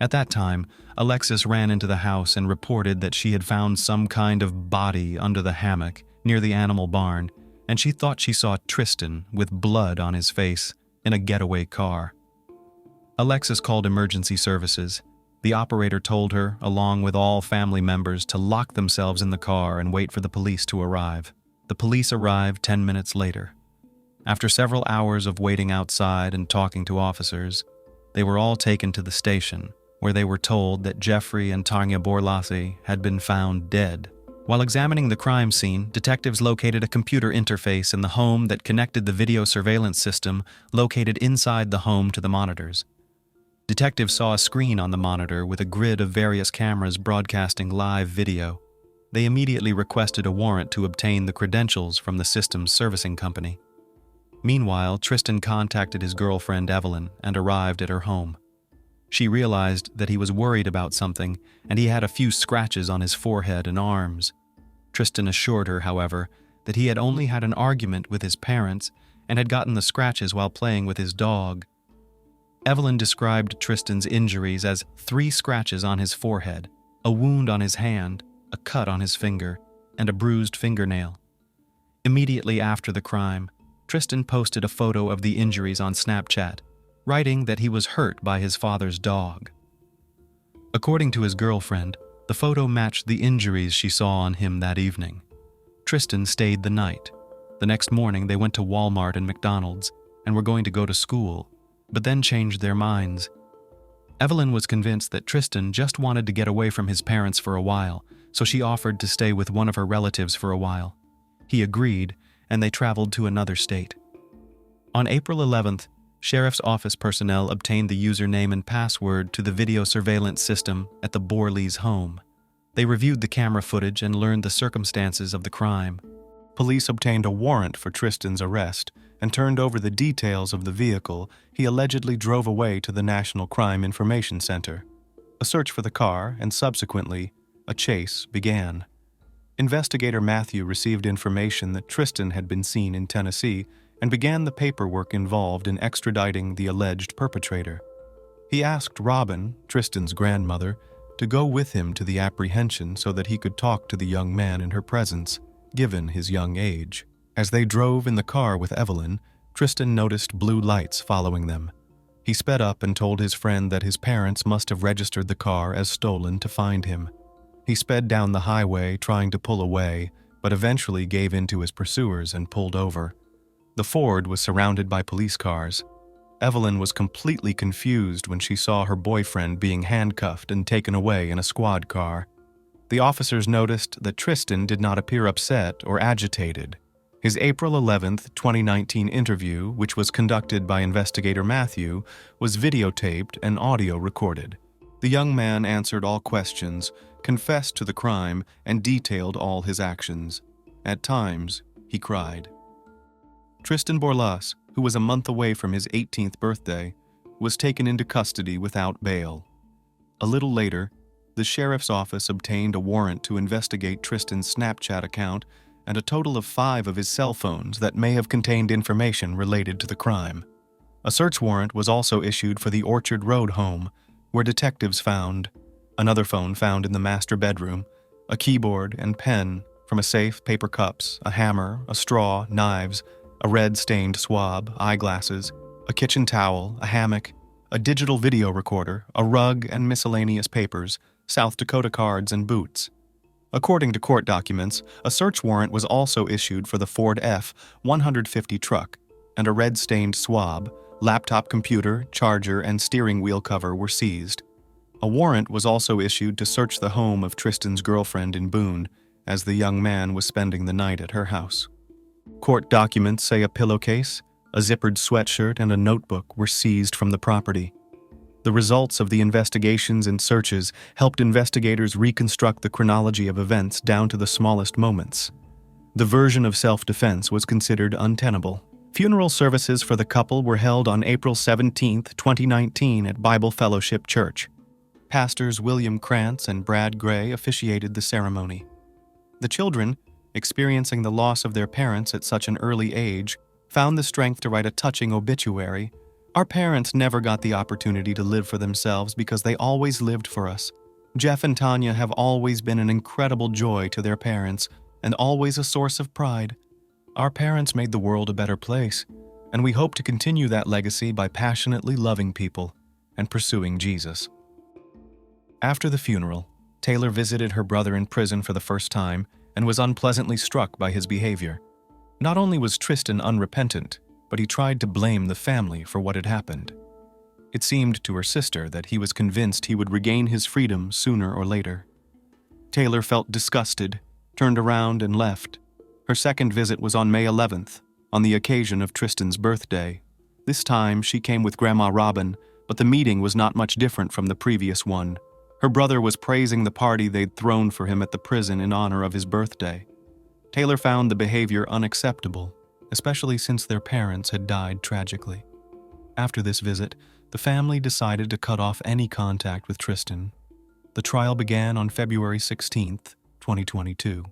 At that time, Alexis ran into the house and reported that she had found some kind of body under the hammock near the animal barn, and she thought she saw Tristan with blood on his face in a getaway car. Alexis called emergency services. The operator told her, along with all family members, to lock themselves in the car and wait for the police to arrive. The police arrived 10 minutes later. After several hours of waiting outside and talking to officers, they were all taken to the station, where they were told that Jeffrey and Tanya Borlase had been found dead. While examining the crime scene, detectives located a computer interface in the home that connected the video surveillance system located inside the home to the monitors. Detectives saw a screen on the monitor with a grid of various cameras broadcasting live video. They immediately requested a warrant to obtain the credentials from the system's servicing company. Meanwhile, Tristan contacted his girlfriend Evelyn and arrived at her home. She realized that he was worried about something, and he had a few scratches on his forehead and arms. Tristan assured her, however, that he had only had an argument with his parents and had gotten the scratches while playing with his dog. Evelyn described Tristan's injuries as 3 scratches on his forehead, a wound on his hand, a cut on his finger, and a bruised fingernail. Immediately after the crime, Tristan posted a photo of the injuries on Snapchat, writing that he was hurt by his father's dog. According to his girlfriend, the photo matched the injuries she saw on him that evening. Tristan stayed the night. The next morning, they went to Walmart and McDonald's and were going to go to school, but then changed their minds. Evelyn was convinced that Tristan just wanted to get away from his parents for a while, so she offered to stay with one of her relatives for a while. He agreed, and they traveled to another state. On April 11th, Sheriff's Office personnel obtained the username and password to the video surveillance system at the Borleys' home. They reviewed the camera footage and learned the circumstances of the crime. Police obtained a warrant for Tristan's arrest and turned over the details of the vehicle he allegedly drove away to the National Crime Information Center. A search for the car and, subsequently, a chase began. Investigator Matthew received information that Tristan had been seen in Tennessee and began the paperwork involved in extraditing the alleged perpetrator. He asked Robin, Tristan's grandmother, to go with him to the apprehension so that he could talk to the young man in her presence, given his young age. As they drove in the car with Evelyn, Tristan noticed blue lights following them. He sped up and told his friend that his parents must have registered the car as stolen to find him. He sped down the highway, trying to pull away, but eventually gave in to his pursuers and pulled over. The Ford was surrounded by police cars. Evelyn was completely confused when she saw her boyfriend being handcuffed and taken away in a squad car. The officers noticed that Tristan did not appear upset or agitated. His April 11, 2019 interview, which was conducted by investigator Matthew, was videotaped and audio recorded. The young man answered all questions, confessed to the crime, and detailed all his actions. At times, he cried. Tristan Borlas, who was a month away from his 18th birthday, was taken into custody without bail. A little later, the sheriff's office obtained a warrant to investigate Tristan's Snapchat account and a total of 5 of his cell phones that may have contained information related to the crime. A search warrant was also issued for the Orchard Road home, where detectives found another phone found in the master bedroom, a keyboard and pen from a safe, paper cups, a hammer, a straw, knives, a red-stained swab, eyeglasses, a kitchen towel, a hammock, a digital video recorder, a rug and miscellaneous papers, South Dakota cards, and boots. According to court documents, a search warrant was also issued for the Ford F-150 truck, and a red-stained swab, laptop computer, charger, and steering wheel cover were seized. A warrant was also issued to search the home of Tristan's girlfriend in Boone, as the young man was spending the night at her house. Court documents say a pillowcase, a zippered sweatshirt, and a notebook were seized from the property. The results of the investigations and searches helped investigators reconstruct the chronology of events down to the smallest moments. The version of self-defense was considered untenable. Funeral services for the couple were held on April 17, 2019 at Bible Fellowship Church. Pastors William Krantz and Brad Gray officiated the ceremony. The children, experiencing the loss of their parents at such an early age, found the strength to write a touching obituary. Our parents never got the opportunity to live for themselves because they always lived for us. Jeff and Tanya have always been an incredible joy to their parents and always a source of pride. Our parents made the world a better place, and we hope to continue that legacy by passionately loving people and pursuing Jesus. After the funeral, Taylor visited her brother in prison for the first time and was unpleasantly struck by his behavior. Not only was Tristan unrepentant, but he tried to blame the family for what had happened. It seemed to her sister that he was convinced he would regain his freedom sooner or later. Taylor felt disgusted, turned around, and left. Her second visit was on May 11th, on the occasion of Tristan's birthday. This time, she came with Grandma Robin, but the meeting was not much different from the previous one. Her brother was praising the party they'd thrown for him at the prison in honor of his birthday. Taylor found the behavior unacceptable, especially since their parents had died tragically. After this visit, the family decided to cut off any contact with Tristan. The trial began on February 16, 2022.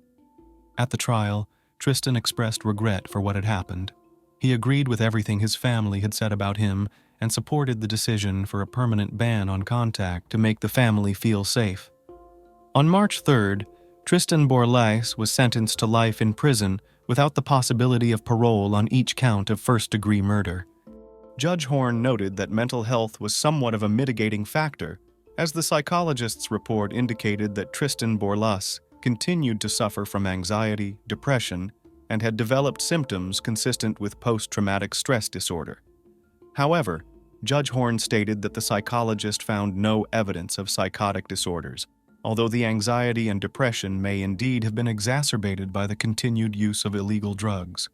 At the trial, Tristan expressed regret for what had happened. He agreed with everything his family had said about him and supported the decision for a permanent ban on contact to make the family feel safe. On March 3rd, Tristan Borlas was sentenced to life in prison without the possibility of parole on each count of first-degree murder. Judge Horn noted that mental health was somewhat of a mitigating factor, as the psychologist's report indicated that Tristan Borlas continued to suffer from anxiety, depression, and had developed symptoms consistent with post-traumatic stress disorder. However, Judge Horn stated that the psychologist found no evidence of psychotic disorders, although the anxiety and depression may indeed have been exacerbated by the continued use of illegal drugs.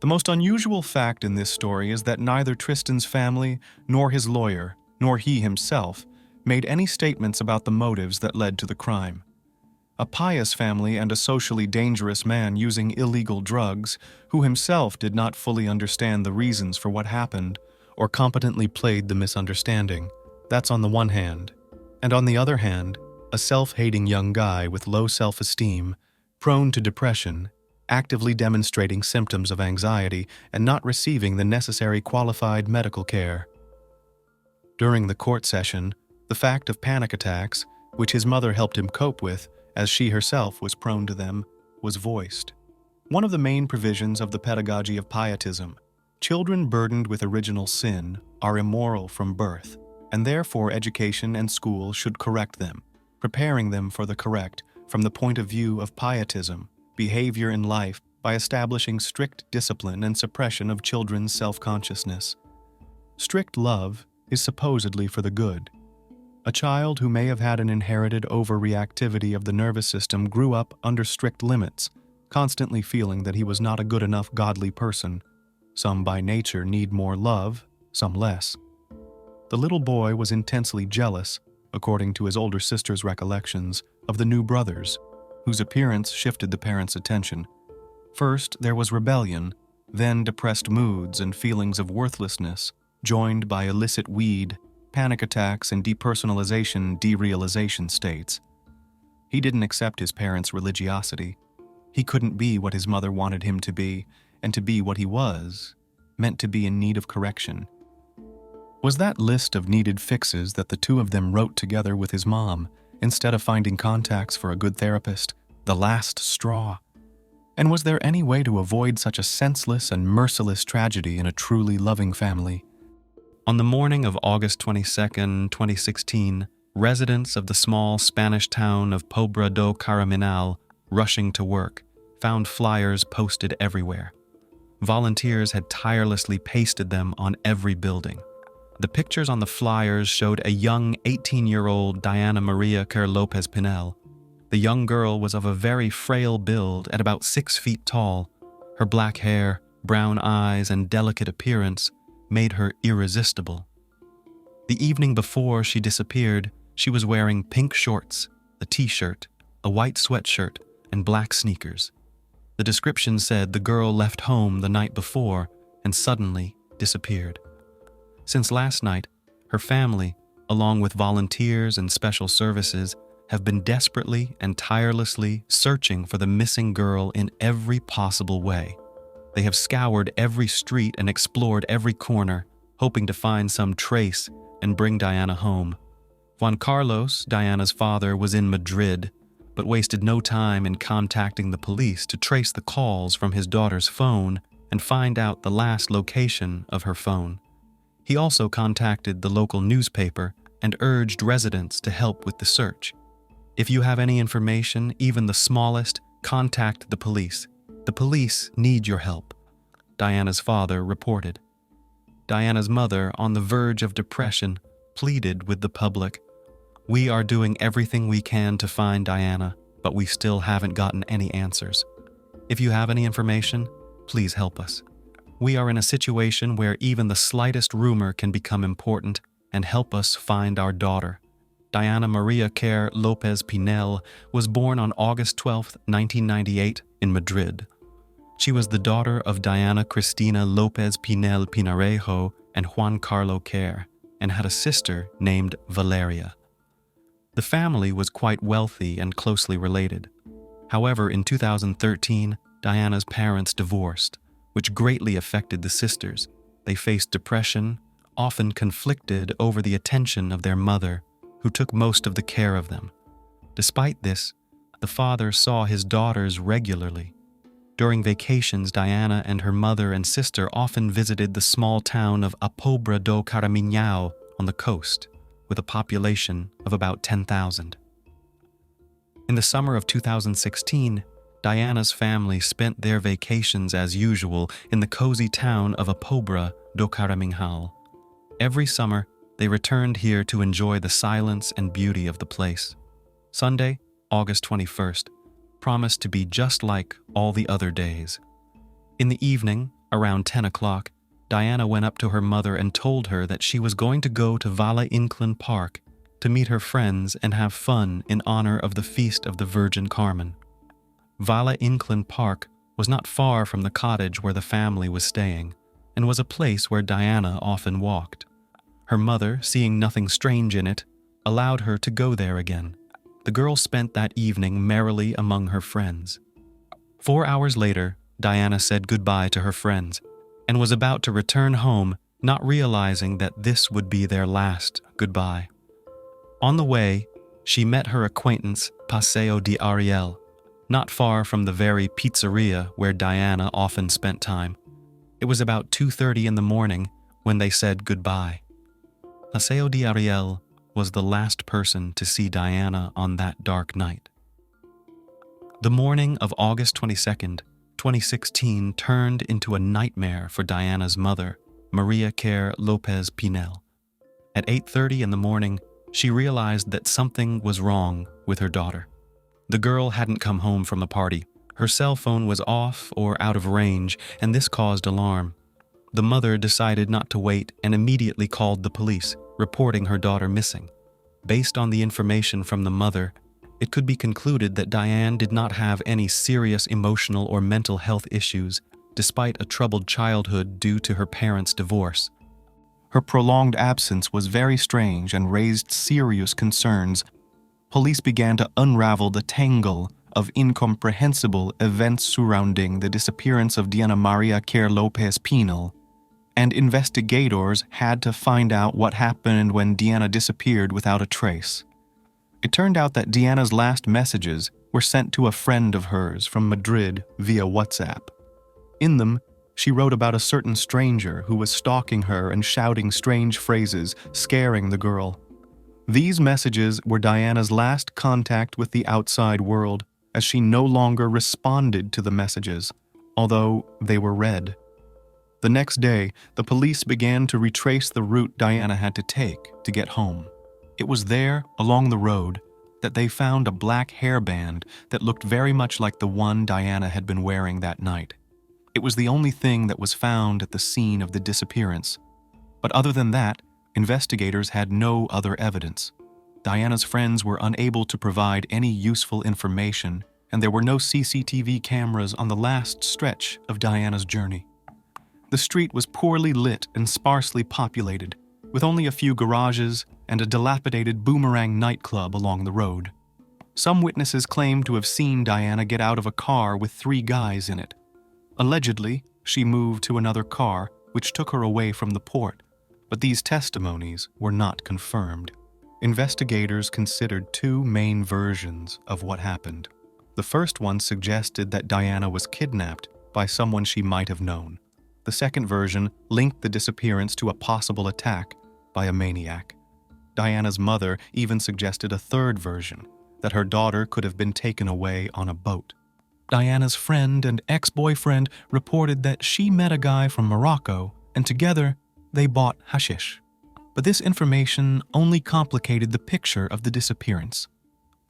The most unusual fact in this story is that neither Tristan's family, nor his lawyer, nor he himself, made any statements about the motives that led to the crime. A pious family and a socially dangerous man using illegal drugs, who himself did not fully understand the reasons for what happened, or competently played the misunderstanding. That's on the one hand. And on the other hand, a self-hating young guy with low self-esteem, prone to depression, actively demonstrating symptoms of anxiety and not receiving the necessary qualified medical care. During the court session, the fact of panic attacks, which his mother helped him cope with, as she herself was prone to them, was voiced. One of the main provisions of the pedagogy of pietism: children burdened with original sin are immoral from birth, and therefore education and school should correct them, preparing them for the correct from the point of view of pietism, behavior in life, by establishing strict discipline and suppression of children's self-consciousness. Strict love is supposedly for the good. A child who may have had an inherited overreactivity of the nervous system grew up under strict limits, constantly feeling that he was not a good enough godly person. Some by nature need more love, some less. The little boy was intensely jealous, according to his older sister's recollections, of the new brothers, whose appearance shifted the parents' attention. First, there was rebellion, then depressed moods and feelings of worthlessness, joined by illicit weed, panic attacks, and depersonalization-derealization states. He didn't accept his parents' religiosity. He couldn't be what his mother wanted him to be, and to be what he was, meant to be in need of correction. Was that list of needed fixes that the two of them wrote together with his mom, instead of finding contacts for a good therapist, the last straw? And was there any way to avoid such a senseless and merciless tragedy in a truly loving family? On the morning of August 22, 2016, residents of the small Spanish town of Pobra do Caraminal, rushing to work, found flyers posted everywhere. Volunteers had tirelessly pasted them on every building. The pictures on the flyers showed a young 18-year-old Diana Maria Kerr Lopez Pinel. The young girl was of a very frail build at about 6 feet tall. Her black hair, brown eyes, and delicate appearance made her irresistible. The evening before she disappeared, she was wearing pink shorts, a t-shirt, a white sweatshirt, and black sneakers. The description said the girl left home the night before and suddenly disappeared. Since last night, her family, along with volunteers and special services, have been desperately and tirelessly searching for the missing girl in every possible way. They have scoured every street and explored every corner, hoping to find some trace and bring Diana home. Juan Carlos, Diana's father, was in Madrid, but wasted no time in contacting the police to trace the calls from his daughter's phone and find out the last location of her phone. He also contacted the local newspaper and urged residents to help with the search. If you have any information, even the smallest, contact the police. The police need your help, Diana's father reported. Diana's mother, on the verge of depression, pleaded with the public. "We are doing everything we can to find Diana, but we still haven't gotten any answers. If you have any information, please help us. We are in a situation where even the slightest rumor can become important and help us find our daughter." Diana Maria Kerr Lopez Pinel was born on August 12, 1998, in Madrid. She was the daughter of Diana Cristina Lopez Pinel Pinarejo and Juan Carlo Kerr, and had a sister named Valeria. The family was quite wealthy and closely related. However, in 2013, Diana's parents divorced, which greatly affected the sisters. They faced depression, often conflicted over the attention of their mother, who took most of the care of them. Despite this, the father saw his daughters regularly. During vacations, Diana and her mother and sister often visited the small town of Pobra do Caraminal on the coast, with a population of about 10,000. In the summer of 2016, Diana's family spent their vacations as usual in the cozy town of Pobra do Caraminal. Every summer, they returned here to enjoy the silence and beauty of the place. Sunday, August 21st, promised to be just like all the other days. In the evening, Around 10 o'clock, Diana went up to her mother and told her that she was going to go to Bexleyheath Park to meet her friends and have fun in honor of the Feast of the Virgin Carmen. Bexleyheath Park was not far from the cottage where the family was staying and was a place where Diana often walked. Her mother, seeing nothing strange in it, allowed her to go there again. The girl spent that evening merrily among her friends. 4 hours later, Diana said goodbye to her friends and was about to return home, not realizing that this would be their last goodbye. On the way, she met her acquaintance Paseo de Ariel, not far from the very pizzeria where Diana often spent time. It was about 2:30 in the morning when they said goodbye. Paseo de Ariel was the last person to see Diana on that dark night. The morning of August 22nd, 2016 turned into a nightmare for Diana's mother, Maria Kerr Lopez Pinel. At 8:30 in the morning, she realized that something was wrong with her daughter. The girl hadn't come home from a party. Her cell phone was off or out of range, and this caused alarm. The mother decided not to wait and immediately called the police, reporting her daughter missing. Based on the information from the mother, it could be concluded that Diane did not have any serious emotional or mental health issues, despite a troubled childhood due to her parents' divorce. Her prolonged absence was very strange and raised serious concerns. Police began to unravel the tangle of incomprehensible events surrounding the disappearance of Diana Maria Kerr Lopez Pinel, and investigators had to find out what happened when Diana disappeared without a trace. It turned out that Diana's last messages were sent to a friend of hers from Madrid via WhatsApp. In them, she wrote about a certain stranger who was stalking her and shouting strange phrases, scaring the girl. These messages were Diana's last contact with the outside world, as she no longer responded to the messages, although they were read. The next day, the police began to retrace the route Diana had to take to get home. It was there, along the road, that they found a black hairband that looked very much like the one Diana had been wearing that night. It was the only thing that was found at the scene of the disappearance. But other than that, investigators had no other evidence. Diana's friends were unable to provide any useful information, and there were no CCTV cameras on the last stretch of Diana's journey. The street was poorly lit and sparsely populated, with only a few garages and a dilapidated Boomerang nightclub along the road. Some witnesses claimed to have seen Diana get out of a car with 3 guys in it. Allegedly, she moved to another car, which took her away from the port, but these testimonies were not confirmed. Investigators considered 2 main versions of what happened. The first one suggested that Diana was kidnapped by someone she might have known. The second version linked the disappearance to a possible attack by a maniac. Diana's mother even suggested a third version, that her daughter could have been taken away on a boat. Diana's friend and ex-boyfriend reported that she met a guy from Morocco, and together they bought hashish. But this information only complicated the picture of the disappearance.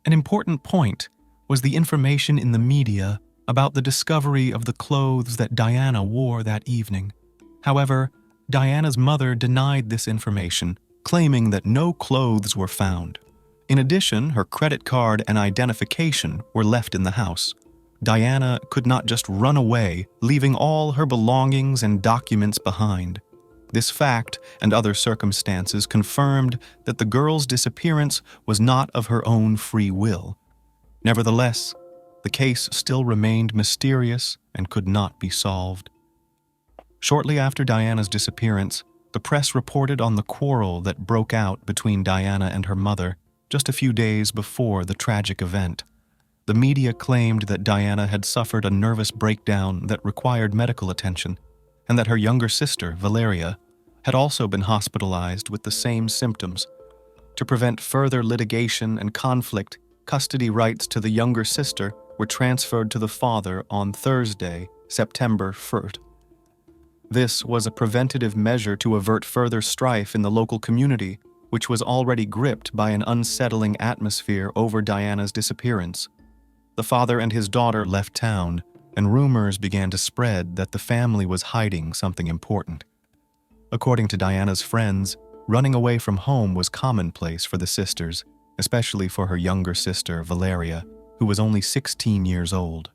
An important point was the information in the media about the discovery of the clothes that Diana wore that evening. However, Diana's mother denied this information, claiming that no clothes were found. In addition, her credit card and identification were left in the house. Diana could not just run away, leaving all her belongings and documents behind. This fact and other circumstances confirmed that the girl's disappearance was not of her own free will. Nevertheless, the case still remained mysterious and could not be solved. Shortly after Diana's disappearance, the press reported on the quarrel that broke out between Diana and her mother just a few days before the tragic event. The media claimed that Diana had suffered a nervous breakdown that required medical attention, and that her younger sister, Valeria, had also been hospitalized with the same symptoms. To prevent further litigation and conflict, custody rights to the younger sister were transferred to the father on Thursday, September 1st. This was a preventative measure to avert further strife in the local community, which was already gripped by an unsettling atmosphere over Diana's disappearance. The father and his daughter left town, and rumors began to spread that the family was hiding something important. According to Diana's friends, running away from home was commonplace for the sisters, especially for her younger sister, Valeria, who was only 16 years old.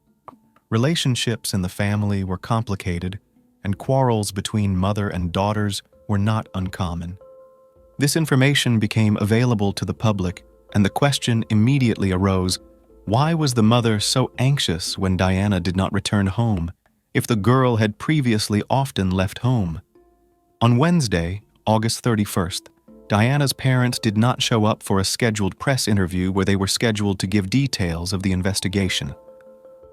Relationships in the family were complicated, and quarrels between mother and daughters were not uncommon. This information became available to the public, and the question immediately arose, why was the mother so anxious when Diana did not return home, if the girl had previously often left home? On Wednesday, August 31st, Diana's parents did not show up for a scheduled press interview where they were scheduled to give details of the investigation.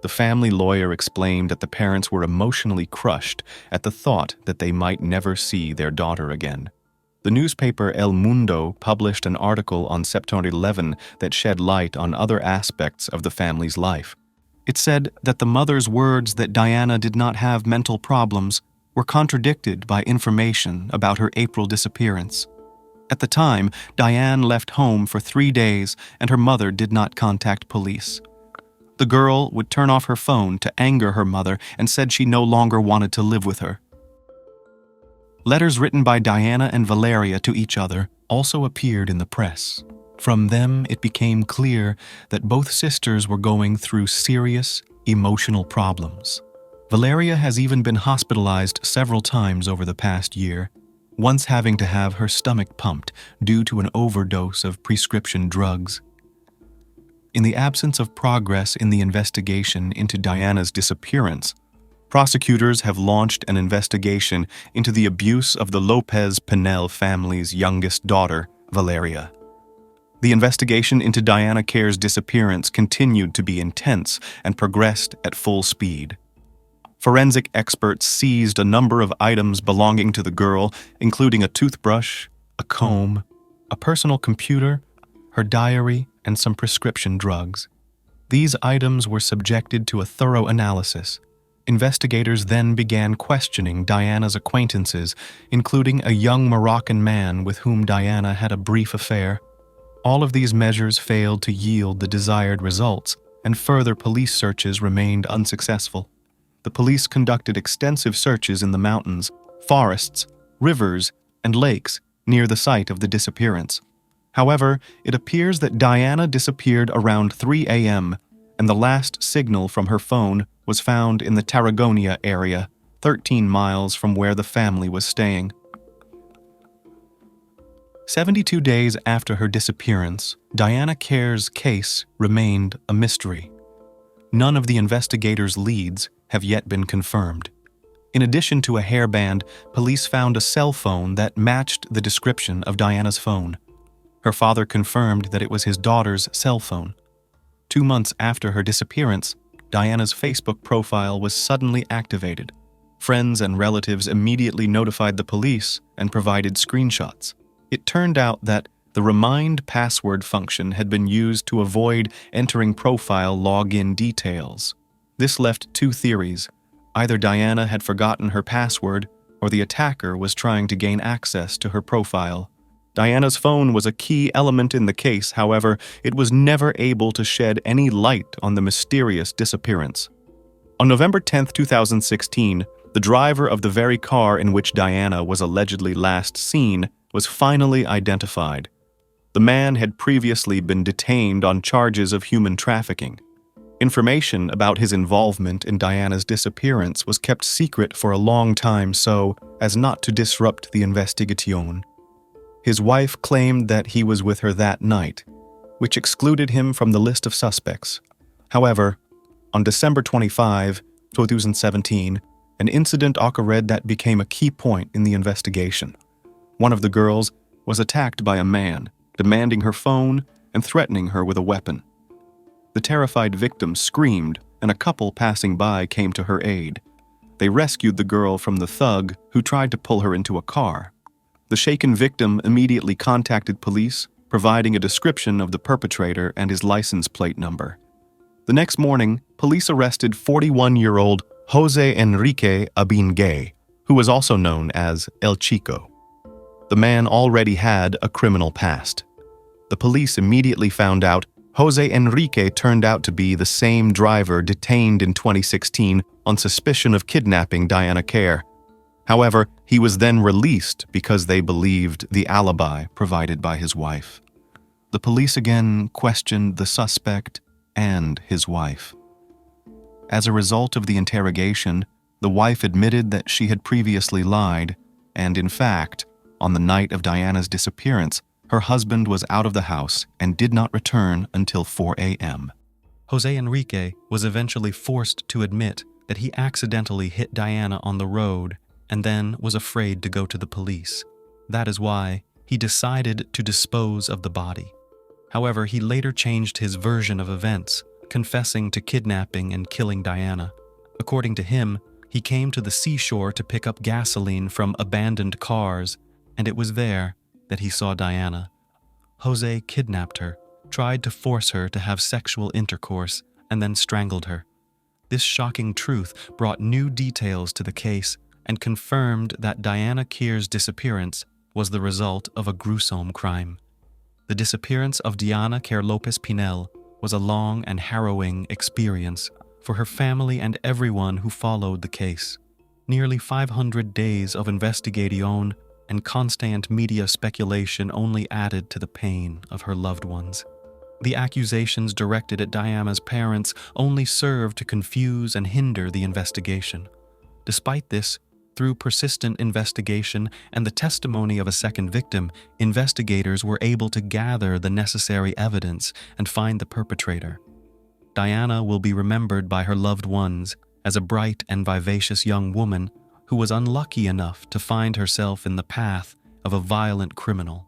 The family lawyer explained that the parents were emotionally crushed at the thought that they might never see their daughter again. The newspaper El Mundo published an article on September 11 that shed light on other aspects of the family's life. It said that the mother's words that Diana did not have mental problems were contradicted by information about her April disappearance. At the time, Diane left home for 3 days and her mother did not contact police. The girl would turn off her phone to anger her mother and said she no longer wanted to live with her. Letters written by Diana and Valeria to each other also appeared in the press. From them, it became clear that both sisters were going through serious emotional problems. Valeria has even been hospitalized several times over the past year, once having to have her stomach pumped due to an overdose of prescription drugs. In the absence of progress in the investigation into Diana's disappearance, prosecutors have launched an investigation into the abuse of the Lopez Pinel family's youngest daughter, Valeria. The investigation into Diana Care's disappearance continued to be intense and progressed at full speed. Forensic experts seized a number of items belonging to the girl, including a toothbrush, a comb, a personal computer, her diary, and some prescription drugs. These items were subjected to a thorough analysis. Investigators then began questioning Diana's acquaintances, including a young Moroccan man with whom Diana had a brief affair. All of these measures failed to yield the desired results, and further police searches remained unsuccessful. The police conducted extensive searches in the mountains, forests, rivers, and lakes near the site of the disappearance. However, it appears that Diana disappeared around 3 a.m., and the last signal from her phone was found in the Tarragona area, 13 miles from where the family was staying. 72 days after her disappearance, Diana Care's case remained a mystery. None of the investigators' leads have yet been confirmed. In addition to a hairband, police found a cell phone that matched the description of Diana's phone. Her father confirmed that it was his daughter's cell phone. 2 months after her disappearance, Diana's Facebook profile was suddenly activated. Friends and relatives immediately notified the police and provided screenshots. It turned out that the Remind Password function had been used to avoid entering profile login details. This left 2 theories. Either Diana had forgotten her password, or the attacker was trying to gain access to her profile. Diana's phone was a key element in the case, however, it was never able to shed any light on the mysterious disappearance. On November 10, 2016, the driver of the very car in which Diana was allegedly last seen was finally identified. The man had previously been detained on charges of human trafficking. Information about his involvement in Diana's disappearance was kept secret for a long time so as not to disrupt the investigation. His wife claimed that he was with her that night, which excluded him from the list of suspects. However, on December 25, 2017, an incident occurred that became a key point in the investigation. One of the girls was attacked by a man, demanding her phone and threatening her with a weapon. The terrified victim screamed, and a couple passing by came to her aid. They rescued the girl from the thug who tried to pull her into a car. The shaken victim immediately contacted police, providing a description of the perpetrator and his license plate number. The next morning, police arrested 41-year-old Jose Enrique Abingay, who was also known as El Chico. The man already had a criminal past. The police immediately found out Jose Enrique turned out to be the same driver detained in 2016 on suspicion of kidnapping Diana Kerr. However, he was then released because they believed the alibi provided by his wife. The police again questioned the suspect and his wife. As a result of the interrogation, the wife admitted that she had previously lied, and in fact, on the night of Diana's disappearance, her husband was out of the house and did not return until 4 a.m. Jose Enrique was eventually forced to admit that he accidentally hit Diana on the road and then was afraid to go to the police. That is why he decided to dispose of the body. However, he later changed his version of events, confessing to kidnapping and killing Diana. According to him, he came to the seashore to pick up gasoline from abandoned cars, and it was there that he saw Diana. Jose kidnapped her, tried to force her to have sexual intercourse, and then strangled her. This shocking truth brought new details to the case and confirmed that Diana Kerr's disappearance was the result of a gruesome crime. The disappearance of Diana Kerr Lopez Pinel was a long and harrowing experience for her family and everyone who followed the case. Nearly 500 days of investigation and constant media speculation only added to the pain of her loved ones. The accusations directed at Diana's parents only served to confuse and hinder the investigation. Despite this, through persistent investigation and the testimony of a second victim, investigators were able to gather the necessary evidence and find the perpetrator. Diana will be remembered by her loved ones as a bright and vivacious young woman who was unlucky enough to find herself in the path of a violent criminal.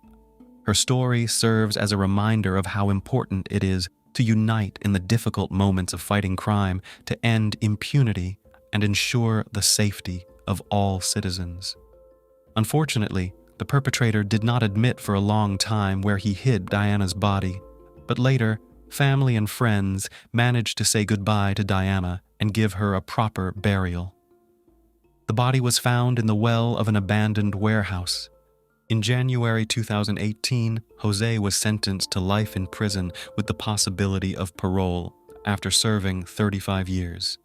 Her story serves as a reminder of how important it is to unite in the difficult moments of fighting crime to end impunity and ensure the safety of all citizens. Unfortunately, the perpetrator did not admit for a long time where he hid Diana's body, but later, family and friends managed to say goodbye to Diana and give her a proper burial. The body was found in the well of an abandoned warehouse. In January 2018, Jose was sentenced to life in prison with the possibility of parole after serving 35 years.